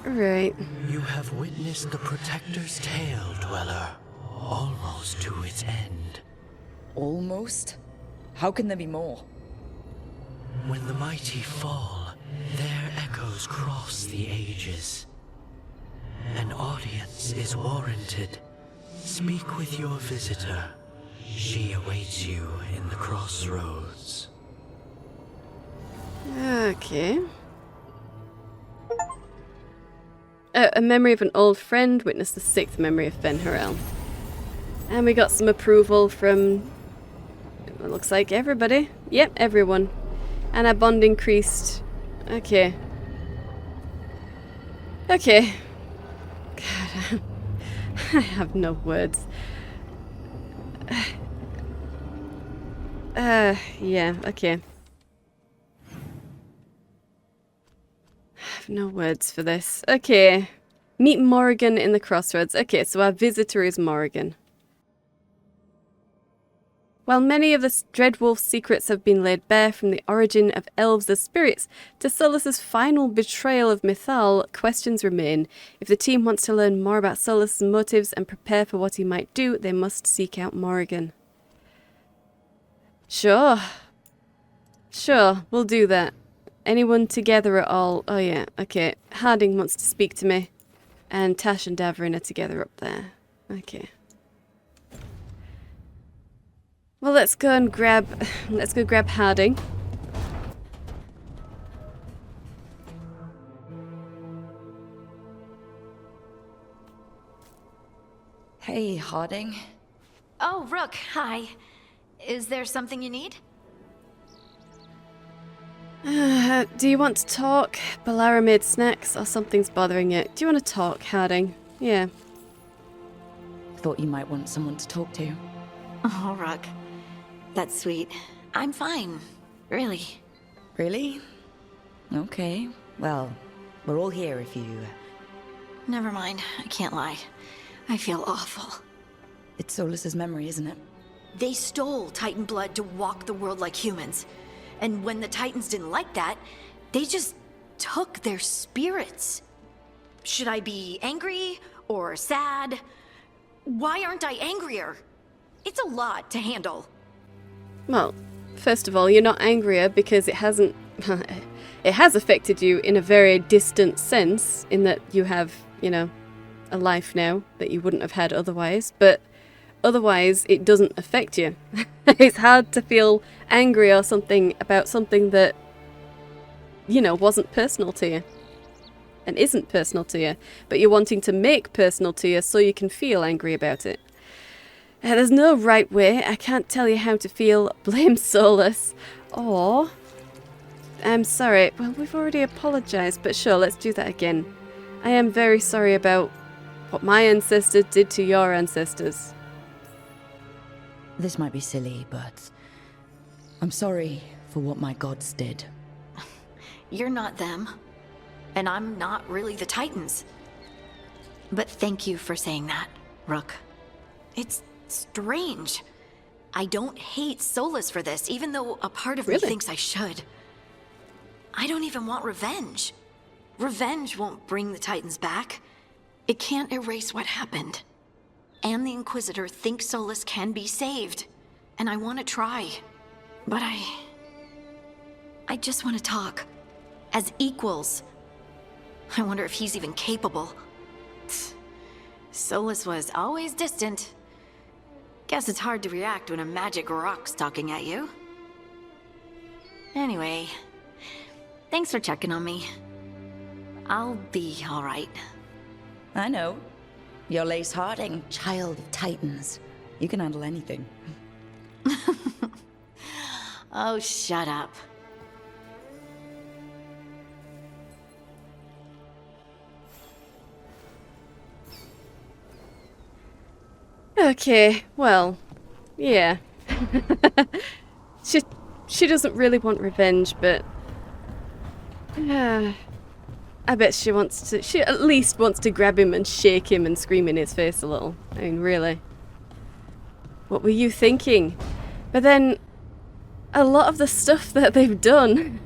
Right. You have witnessed the Protector's tale, Dweller. Almost to its end. Almost? How can there be more? When the mighty fall, their echoes cross the ages. An audience is warranted. Speak with your visitor. She awaits you in the crossroads. Okay. A memory of an old friend. Witness the 6th memory of Ben Harel. And we got some approval from, it looks like everybody. Yep, everyone. And our bond increased. Okay. Okay. God, I have no words. Yeah, okay. I have no words for this. Okay. Meet Morrigan in the crossroads. Okay, so our visitor is Morrigan. While many of the Dreadwolf's secrets have been laid bare, from the origin of elves as spirits to Solus's final betrayal of Mythal, questions remain. If the team wants to learn more about Solus's motives and prepare for what he might do, they must seek out Morrigan. Sure. Sure, we'll do that. Anyone together at all? Oh yeah, okay. Harding wants to speak to me. And Tash and Davrin are together up there. Okay. Well, let's go grab Harding. Hey, Harding. Oh, Rook, hi. Is there something you need? Do you want to talk? Balara made snacks or something's bothering it. Do you want to talk, Harding? Yeah. Thought you might want someone to talk to. Oh, Rook. That's sweet. I'm fine. Really. Really? Okay. Well, we're all here if you... Never mind. I can't lie. I feel awful. It's Solus's memory, isn't it? They stole Titan blood to walk the world like humans. And when the Titans didn't like that, they just took their spirits. Should I be angry or sad? Why aren't I angrier? It's a lot to handle. Well, first of all, you're not angrier because it hasn't... it has affected you in a very distant sense, in that you have, you know, a life now that you wouldn't have had otherwise, but otherwise it doesn't affect you. It's hard to feel angry or something about something that, you know, wasn't personal to you. And isn't personal to you, but you're wanting to make personal to you so you can feel angry about it. There's no right way. I can't tell you how to feel. Blame Solus. Or... I'm sorry. Well, we've already apologised, but sure, let's do that again. I am very sorry about what my ancestors did to your ancestors. This might be silly, but... I'm sorry for what my gods did. You're not them. And I'm not really the Titans. But thank you for saying that, Rook. It's strange. I don't hate Solus for this, even though a part of me thinks I should. I don't even want revenge. Revenge won't bring the Titans back. It can't erase what happened. And the Inquisitor thinks Solus can be saved. And I want to try. But I just want to talk. As equals. I wonder if he's even capable. Solus was always distant. Guess it's hard to react when a magic rock's talking at you. Anyway, thanks for checking on me. I'll be alright. I know. You're Lace Harding, child of Titans. You can handle anything. Oh, shut up. Okay, well, yeah. She doesn't really want revenge, but... I I bet she at least wants to grab him and shake him and scream in his face a little. I mean, really. What were you thinking? But then, a lot of the stuff that they've done,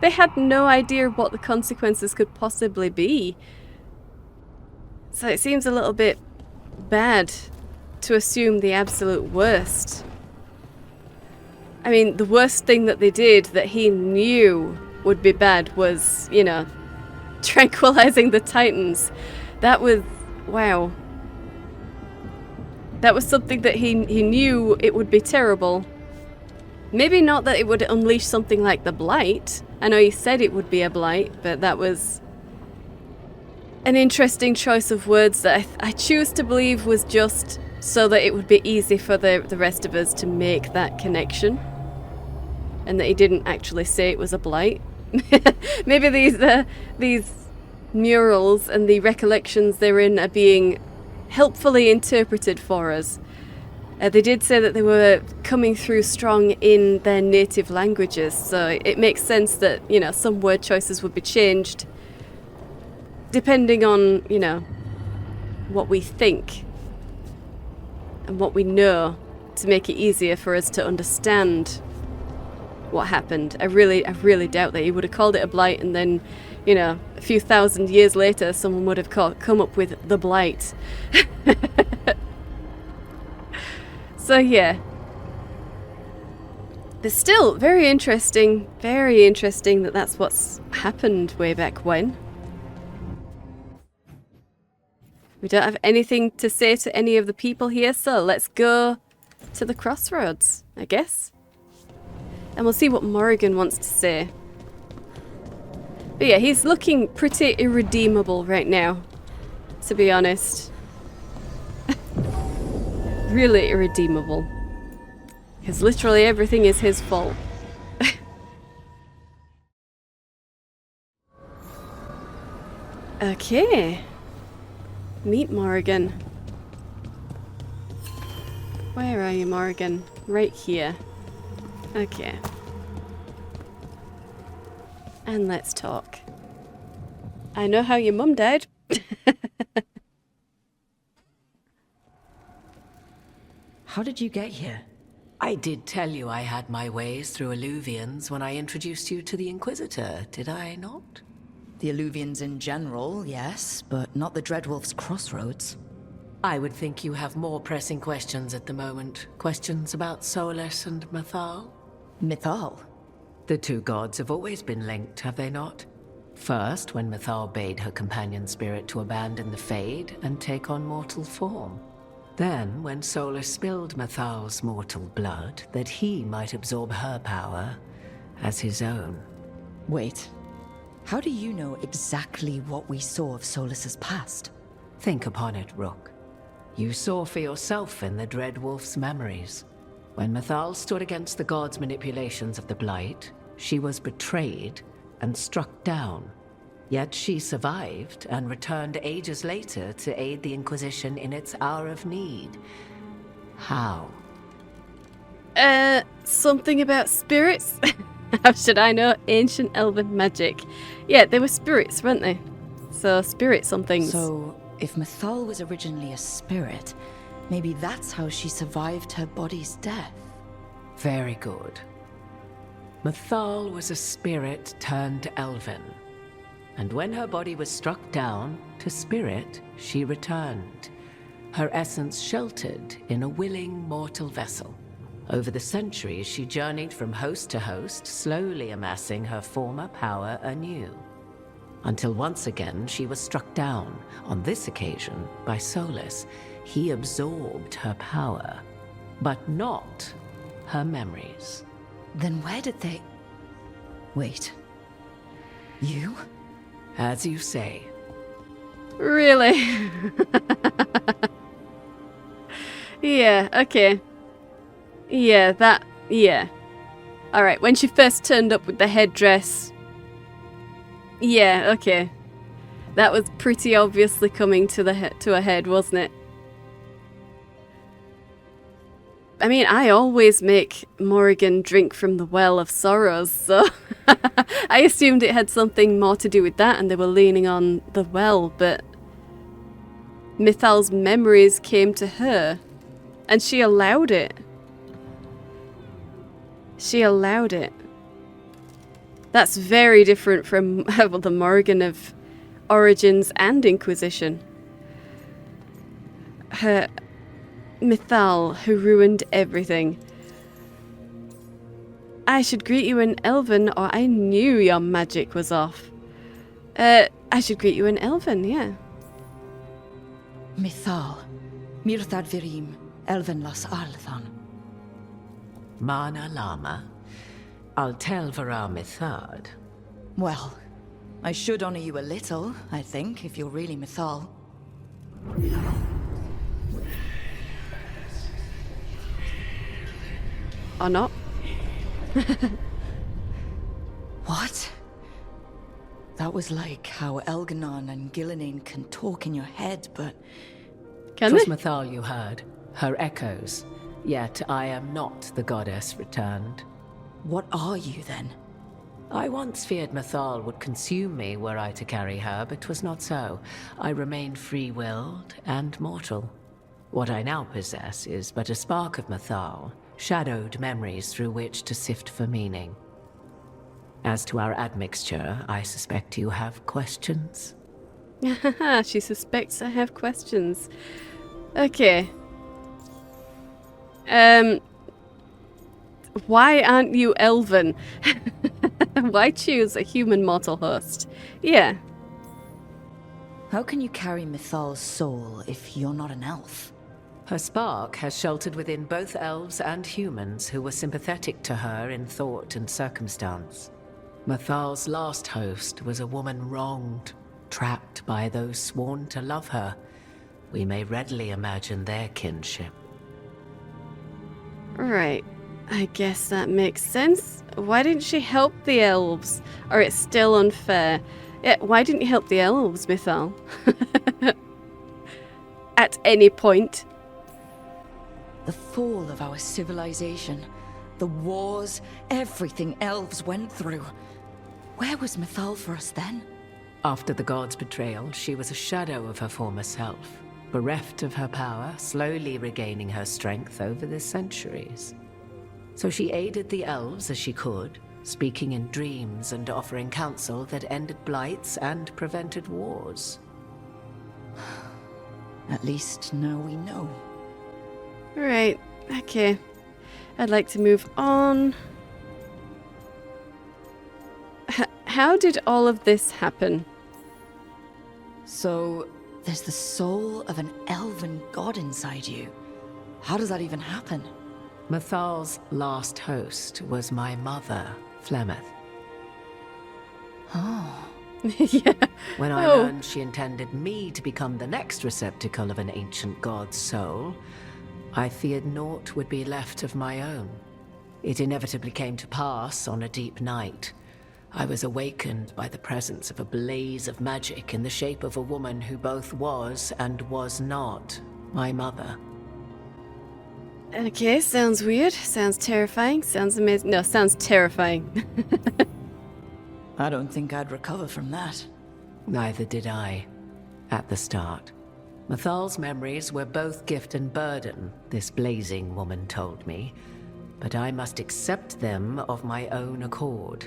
they had no idea what the consequences could possibly be. So it seems a little bit bad to assume the absolute worst. I mean, the worst thing that they did that he knew would be bad was, you know, tranquilizing the Titans. That was, wow. That was something that he knew it would be terrible. Maybe not that it would unleash something like the Blight. I know he said it would be a Blight, but that was an interesting choice of words that I choose to believe was just so that it would be easy for the rest of us to make that connection. And that he didn't actually say it was a Blight. Maybe these murals and the recollections therein are being helpfully interpreted for us. They did say that they were coming through strong in their native languages, so it makes sense that, you know, some word choices would be changed depending on, you know, what we think and what we know to make it easier for us to understand what happened. I really doubt that he would have called it a Blight and then, you know, a few thousand years later someone would have come up with the Blight. So yeah. But still, very interesting that that's what's happened way back when. We don't have anything to say to any of the people here, so let's go to the crossroads, I guess. And we'll see what Morrigan wants to say. But yeah, he's looking pretty irredeemable right now, to be honest. Really irredeemable. Because literally everything is his fault. Okay. Meet Morrigan. Where are you, Morrigan? Right here. Okay. And let's talk. I know how your mum died. How did you get here? I did tell you I had my ways through Illuvians when I introduced you to the Inquisitor, did I not? The Illuvians in general, yes, but not the Dreadwolf's crossroads. I would think you have more pressing questions at the moment. Questions about Solus and Mythal? Mythal? The two gods have always been linked, have they not? First, when Mythal bade her companion spirit to abandon the Fade and take on mortal form. Then, when Solus spilled Mythal's mortal blood, that he might absorb her power as his own. Wait. How do you know exactly what we saw of Solus's past? Think upon it, Rook. You saw for yourself in the Dreadwolf's memories. When Mythal stood against the gods' manipulations of the Blight, she was betrayed and struck down. Yet she survived and returned ages later to aid the Inquisition in its hour of need. How? Something about spirits? How should I know? Ancient elven magic. Yeah, they were spirits, weren't they? So, spirit somethings. So, if Mythal was originally a spirit, maybe that's how she survived her body's death. Very good. Mythal was a spirit turned elven. And when her body was struck down, to spirit she returned. Her essence sheltered in a willing mortal vessel. Over the centuries, she journeyed from host to host, slowly amassing her former power anew. Until once again, she was struck down, on this occasion, by Solus. He absorbed her power, but not her memories. Then where did they... Wait. You? As you say. Really? Yeah, okay. Yeah. Alright, when she first turned up with the headdress. Yeah, okay. That was pretty obviously coming to a head, wasn't it? I mean, I always make Morrigan drink from the Well of Sorrows, so I assumed it had something more to do with that and they were leaning on the well, but Mythal's memories came to her and she allowed it. She allowed it. That's very different from the Morrigan of Origins and Inquisition. Her Mythal, who ruined everything. I should greet you in Elven, or I knew your magic was off. I should greet you in Elven, yeah. Mythal, Mirthad Virim, Elven Las Arthan. Mana Lama, Altelvara Mythad. Well, I should honor you a little, I think, if you're really Mythal. Or not. What? That was like how Elganon and Gillenane can talk in your head, but... Can 'Twas they? Mythal you heard, her echoes. Yet I am not the goddess returned. What are you then? I once feared Mythal would consume me were I to carry her, but 'twas not so. I remain free-willed and mortal. What I now possess is but a spark of Mythal, shadowed memories through which to sift for meaning. As to our admixture, I suspect you have questions. She suspects I have questions. Okay. Why aren't you Elven? Why choose a human mortal host? Yeah. How can you carry Mythal's soul if you're not an elf? Her spark has sheltered within both elves and humans who were sympathetic to her in thought and circumstance. Mythal's last host was a woman wronged, trapped by those sworn to love her. We may readily imagine their kinship. Right. I guess that makes sense. Why didn't she help the elves? Or it's still unfair. Yeah, why didn't you help the elves, Mythal? At any point. The fall of our civilization, the wars, everything elves went through. Where was Mythal for us then? After the gods' betrayal, she was a shadow of her former self, bereft of her power, slowly regaining her strength over the centuries. So she aided the elves as she could, speaking in dreams and offering counsel that ended blights and prevented wars. At least now we know. Right, okay. I'd like to move on. How did all of this happen? So, there's the soul of an elven god inside you. How does that even happen? Mythal's last host was my mother, Flemeth. Oh. Yeah. When I learned she intended me to become the next receptacle of an ancient god's soul, I feared naught would be left of my own. It inevitably came to pass on a deep night. I was awakened by the presence of a blaze of magic in the shape of a woman who both was and was not my mother. Okay, sounds weird. Sounds terrifying. Sounds amazing. No, sounds terrifying. I don't think I'd recover from that. Neither did I, at the start. Mythal's memories were both gift and burden, this blazing woman told me, but I must accept them of my own accord.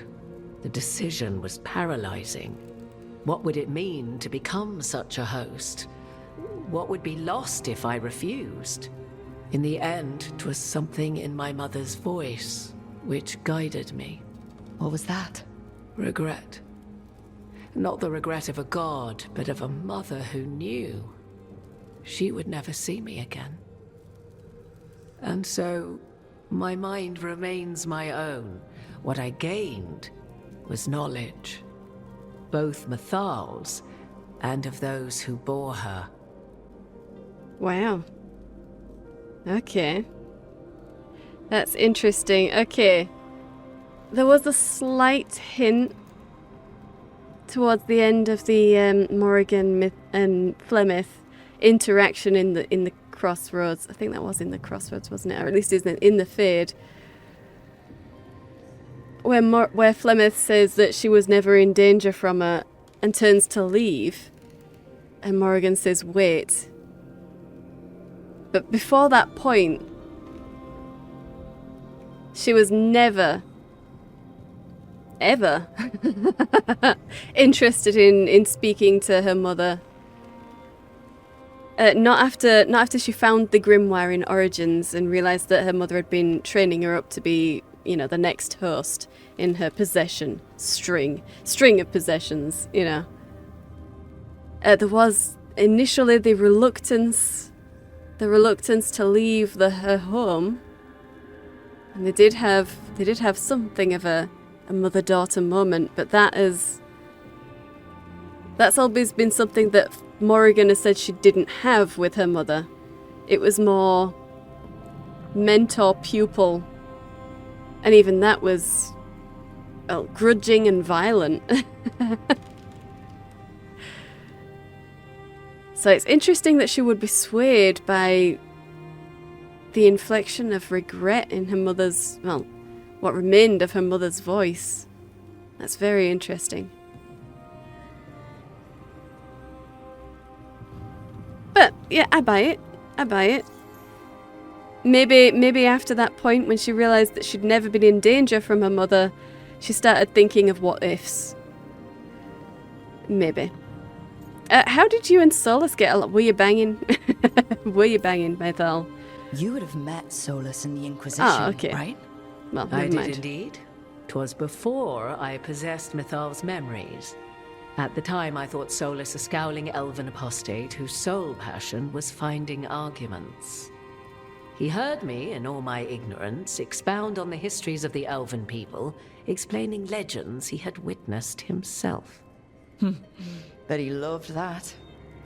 The decision was paralyzing. What would it mean to become such a host? What would be lost if I refused? In the end, 'twas something in my mother's voice which guided me. What was that? Regret. Not the regret of a god, but of a mother who knew she would never see me again. And so, my mind remains my own. What I gained was knowledge, both Mythal's and of those who bore her. Wow. Okay. That's interesting. Okay. There was a slight hint towards the end of the Morrigan and Flemeth interaction in the Crossroads. I think that was in the Crossroads, wasn't it? Or at least in the Fade. Where Flemeth says that she was never in danger from her and turns to leave. And Morrigan says, wait. But before that point, she was never, ever interested in speaking to her mother. Not after she found the grimoire in Origins and realised that her mother had been training her up to be, you know, the next host in her possession string of possessions, you know. There was initially the reluctance to leave her home, and they did have something of a mother-daughter moment, but that's always been something that Morrigan has said she didn't have with her mother. It was more mentor-pupil, and even that was, well, grudging and violent. So it's interesting that she would be swayed by the inflection of regret in her mother's, well, what remained of her mother's voice. That's very interesting. But yeah, I buy it. Maybe after that point, when she realised that she'd never been in danger from her mother, she started thinking of what ifs. Maybe. How did you and Solus get along? Were you banging? Were you banging, Mythal? You would have met Solus in the Inquisition, okay. right? Well, I never did mind. indeed. 'Twas before I possessed Mythal's memories. At the time, I thought Solus a scowling elven apostate whose sole passion was finding arguments. He heard me, in all my ignorance, expound on the histories of the elven people, explaining legends he had witnessed himself. Bet he loved that.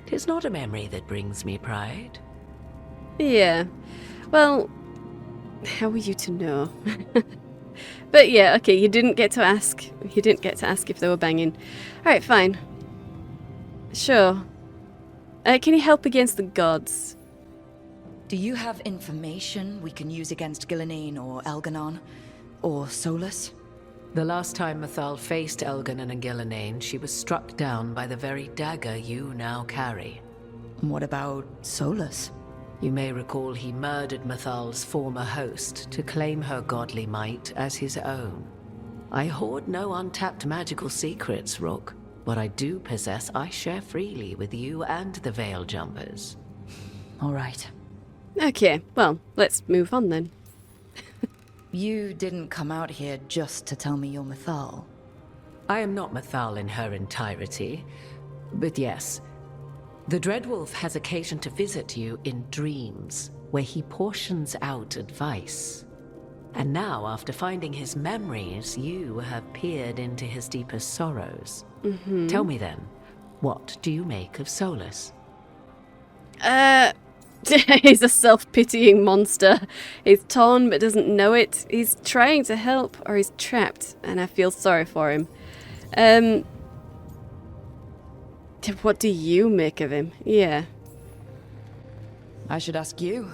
'Tis not a memory that brings me pride. Yeah. Well, how were you to know? But yeah, okay, you didn't get to ask. You didn't get to ask if they were banging. Alright, fine. Sure. Can you help against the gods? Do you have information we can use against Gillenane or Elganon? Or Solus? The last time Mythal faced Elganon and Gillenane, she was struck down by the very dagger you now carry. What about Solus? You may recall he murdered Mythal's former host to claim her godly might as his own. I hoard no untapped magical secrets, Rook. What I do possess, I share freely with you and the Veil Jumpers. All right. Okay, well, let's move on then. You didn't come out here just to tell me you're Mythal. I am not Mythal in her entirety, but yes. The Dreadwolf has occasion to visit you in dreams, where he portions out advice. And now, after finding his memories, you have peered into his deepest sorrows. Mm-hmm. Tell me then, what do you make of Solus? He's a self-pitying monster. He's torn but doesn't know it. He's trying to help, or he's trapped, and I feel sorry for him. What do you make of him? Yeah. I should ask you.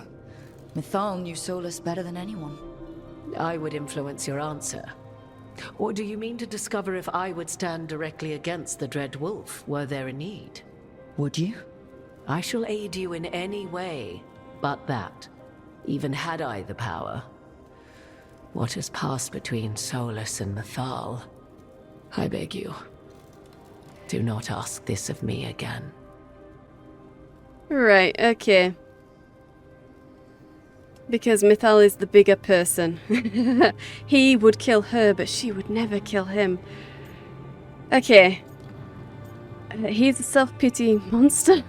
Mythal knew Solus better than anyone. I would influence your answer. Or do you mean to discover if I would stand directly against the Dread Wolf, were there a need? Would you? I shall aid you in any way but that, even had I the power. What has passed between Solus and Mythal? I beg you, do not ask this of me again. Right, okay. Because Mythal is the bigger person. He would kill her, but she would never kill him. Okay. He's a self-pitying monster.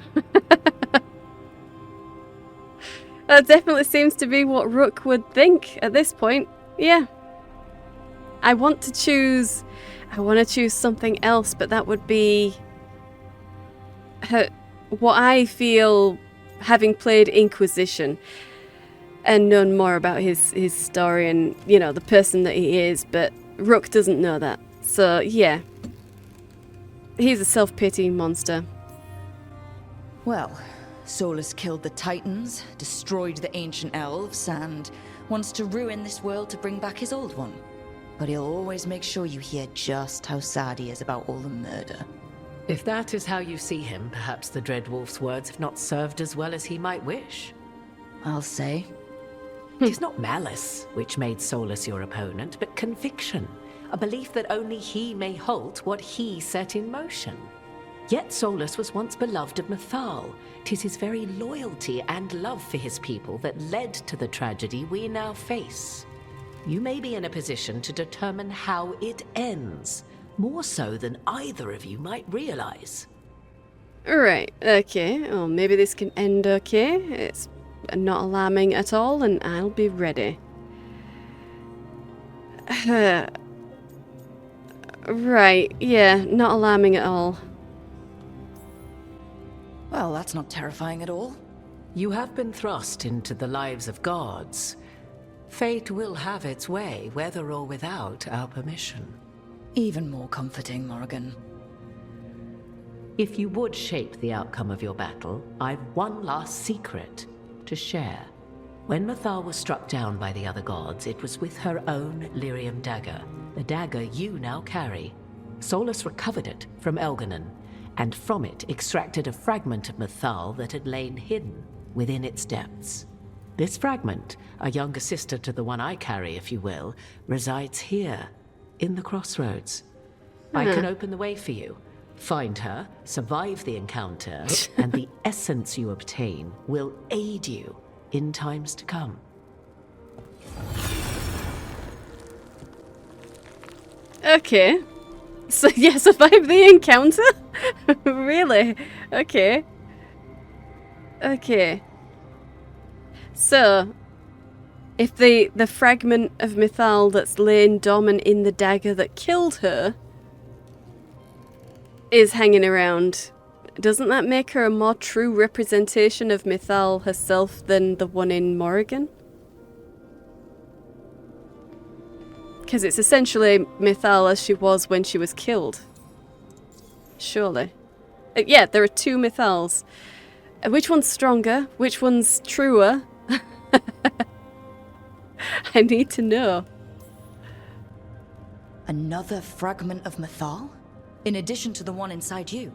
That definitely seems to be what Rook would think at this point. Yeah. I want to choose something else, but that would be what I feel, having played Inquisition and known more about his story and, you know, the person that he is, but Rook doesn't know that. So, yeah. He's a self-pitying monster. Well, Solus killed the Titans, destroyed the ancient elves, and wants to ruin this world to bring back his old one. But he'll always make sure you hear just how sad he is about all the murder. If that is how you see him, perhaps the Dreadwolf's words have not served as well as he might wish. I'll say. It is not malice which made Solus your opponent, but conviction, a belief that only he may halt what he set in motion. Yet Solus was once beloved of Mythal. 'Tis his very loyalty and love for his people that led to the tragedy we now face. You may be in a position to determine how it ends, more so than either of you might realize. Right, okay. Well, maybe this can end okay. It's not alarming at all, and I'll be ready. Right, yeah, not alarming at all. Well, that's not terrifying at all. You have been thrust into the lives of gods. Fate will have its way, whether or without our permission. Even more comforting, Morrigan. If you would shape the outcome of your battle, I've one last secret to share. When Mythal was struck down by the other gods, it was with her own lyrium dagger, the dagger you now carry. Solus recovered it from Elganon, and from it extracted a fragment of Mythal that had lain hidden within its depths. This fragment, a younger sister to the one I carry, if you will, resides here, in the crossroads. I can open the way for you, find her, survive the encounter, and the essence you obtain will aid you in times to come. Okay. So, yeah, survive the encounter? Really? Okay. Okay. So, if the fragment of Mythal that's lain dormant in the dagger that killed her is hanging around, doesn't that make her a more true representation of Mythal herself than the one in Morrigan? Because it's essentially Mythal as she was when she was killed. Surely. Yeah, there are two Mythals. Which one's stronger? Which one's truer? I need to know. Another fragment of Mythal? In addition to the one inside you?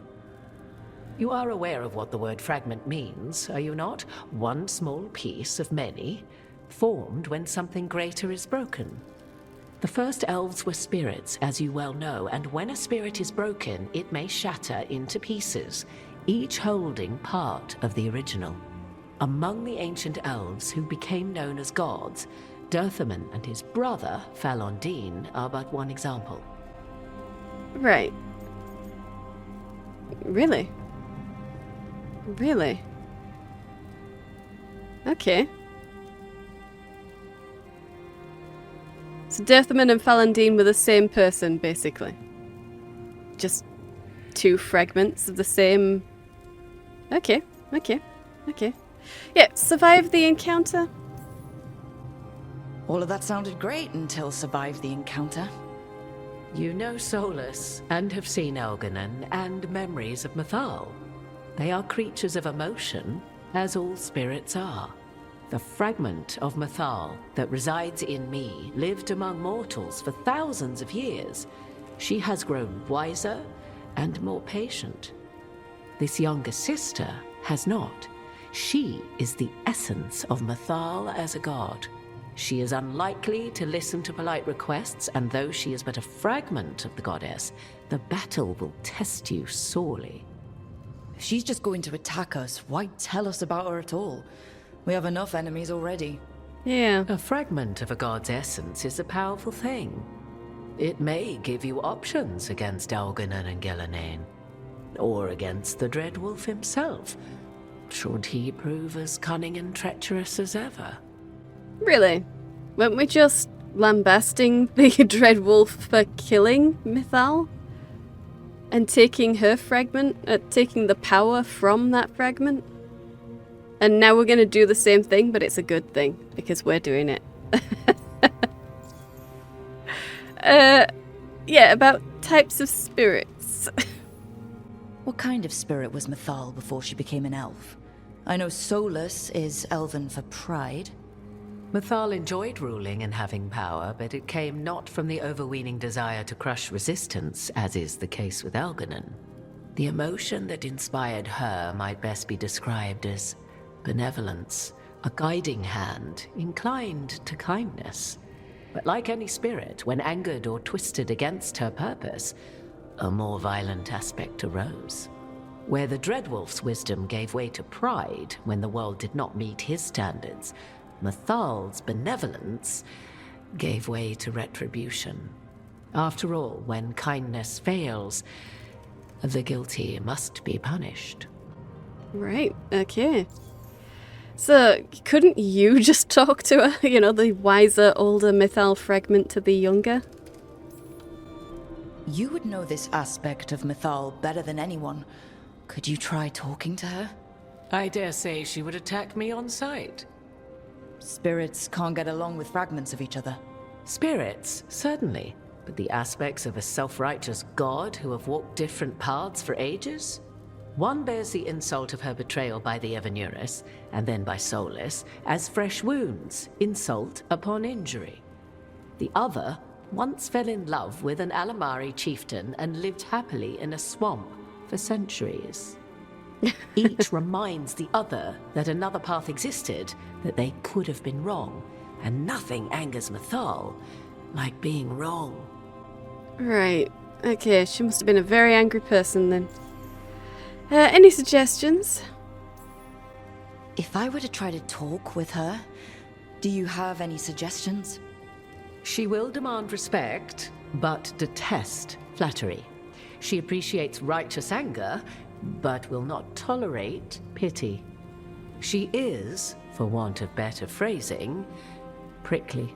You are aware of what the word fragment means, are you not? One small piece of many, formed when something greater is broken. The first elves were spirits, as you well know, and when a spirit is broken, it may shatter into pieces, each holding part of the original. Among the ancient elves who became known as gods, Dirthaman and his brother, Falondine, are but one example. Right. Really? Really? Okay. So Dirthaman and Falondine were the same person, basically. Just two fragments of the same... Okay, okay, okay. Yeah, survive the encounter. All of that sounded great until survive the encounter. You know Solus, and have seen Elganon, and memories of Mythal. They are creatures of emotion, as all spirits are. The fragment of Mythal that resides in me lived among mortals for thousands of years. She has grown wiser and more patient. This younger sister has not. She is the essence of Mythal as a god. She is unlikely to listen to polite requests, and though she is but a fragment of the goddess, the battle will test you sorely. If she's just going to attack us, why tell us about her at all? We have enough enemies already. Yeah. A fragment of a god's essence is a powerful thing. It may give you options against Elganon and Ghilanane, or against the Dreadwolf himself, should he prove as cunning and treacherous as ever. Really? Weren't we just lambasting the Dreadwolf for killing Mythal? And taking her fragment? Taking the power from that fragment? And now we're going to do the same thing, but it's a good thing, because we're doing it. Yeah, about types of spirits. What kind of spirit was Mythal before she became an elf? I know Solus is Elven for pride. Mythal enjoyed ruling and having power, but it came not from the overweening desire to crush resistance, as is the case with Elganon. The emotion that inspired her might best be described as benevolence, a guiding hand, inclined to kindness. But like any spirit, when angered or twisted against her purpose, a more violent aspect arose. Where the Dreadwolf's wisdom gave way to pride when the world did not meet his standards, Mythal's benevolence gave way to retribution. After all, when kindness fails, the guilty must be punished. Right, okay. So, couldn't you just talk to her? You know, the wiser, older Mythal fragment to the younger? You would know this aspect of Mythal better than anyone. Could you try talking to her? I dare say she would attack me on sight. Spirits can't get along with fragments of each other. Spirits, certainly. But the aspects of a self-righteous god who have walked different paths for ages? One bears the insult of her betrayal by the Evanuris, and then by Solus, as fresh wounds, insult upon injury. The other once fell in love with an Alamari chieftain and lived happily in a swamp for centuries. Each reminds the other that another path existed, that they could have been wrong, and nothing angers Mythal like being wrong. Right, okay, she must have been a very angry person then. Any suggestions? If I were to try to talk with her, do you have any suggestions? She will demand respect, but detest flattery. She appreciates righteous anger, but will not tolerate pity. She is, for want of better phrasing, prickly.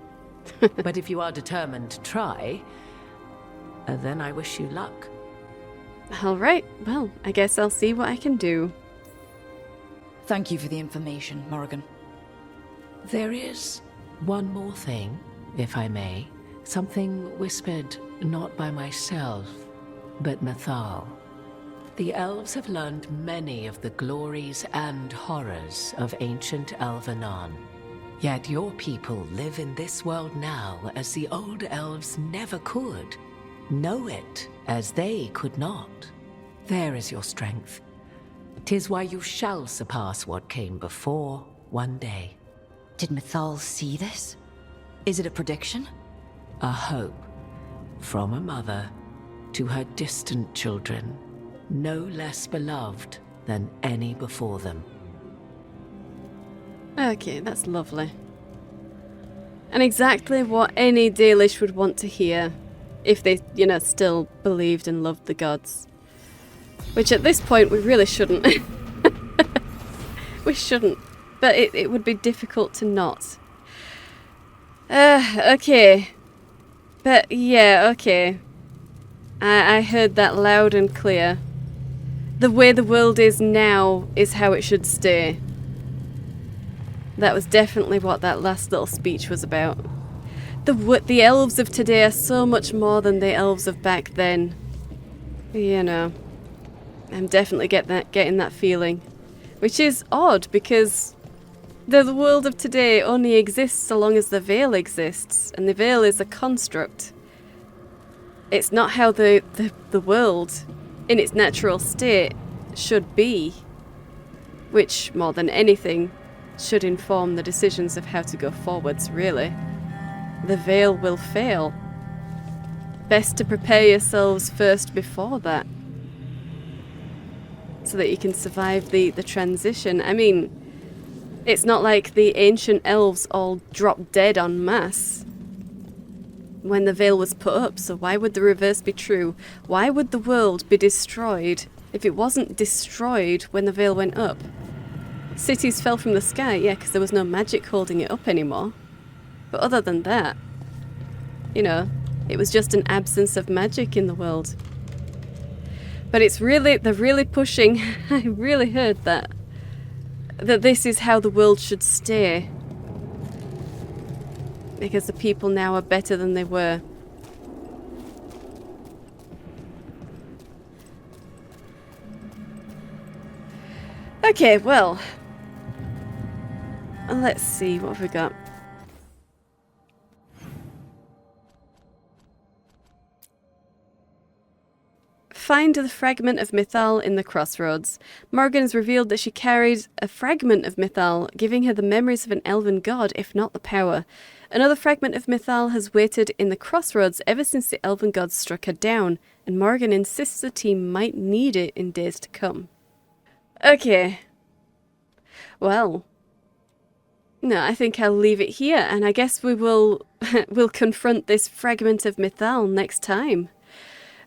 But if you are determined to try, then I wish you luck. All right, well, I guess I'll see what I can do. Thank you for the information, Morrigan. There is one more thing, if I may. Something whispered not by myself, but Mythal. The elves have learned many of the glories and horrors of ancient Elvenon. Yet your people live in this world now as the old elves never could. Know it as they could not. There is your strength. 'Tis why you shall surpass what came before one day. Did Mythal see this? Is it a prediction? A hope from a mother to her distant children, no less beloved than any before them. Okay, that's lovely. And exactly what any Dalish would want to hear if they, you know, still believed and loved the gods. Which at this point we really shouldn't. We shouldn't. But it would be difficult to not. Okay. But yeah, okay. I heard that loud and clear. The way the world is now is how it should stay. That was definitely what that last little speech was about. The elves of today are so much more than the elves of back then. You know, I'm definitely getting that feeling. Which is odd, because the world of today only exists so long as the Veil exists, and the Veil is a construct. It's not how the world, in its natural state, should be. Which, more than anything, should inform the decisions of how to go forwards, really. The Veil will fail. Best to prepare yourselves first before that. So that you can survive the transition. I mean, it's not like the ancient elves all dropped dead en masse when the Veil was put up, so why would the reverse be true? Why would the world be destroyed if it wasn't destroyed when the Veil went up? Cities fell from the sky, yeah, because there was no magic holding it up anymore. But other than that, you know, it was just an absence of magic in the world. But they're really pushing, I really heard that this is how the world should stay. Because the people now are better than they were. Okay, well, let's see, what have we got? Find the fragment of Mythal in the crossroads. Morgan has revealed that she carried a fragment of Mythal, giving her the memories of an elven god, if not the power. Another fragment of Mythal has waited in the crossroads ever since the elven gods struck her down, and Morgan insists the team might need it in days to come. Okay. Well. No, I think I'll leave it here, and I guess we will we'll confront this fragment of Mythal next time.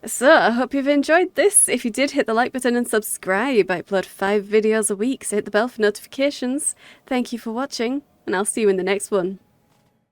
So, I hope you've enjoyed this. If you did, hit the like button and subscribe. I upload 5 videos a week, so hit the bell for notifications. Thank you for watching, and I'll see you in the next one.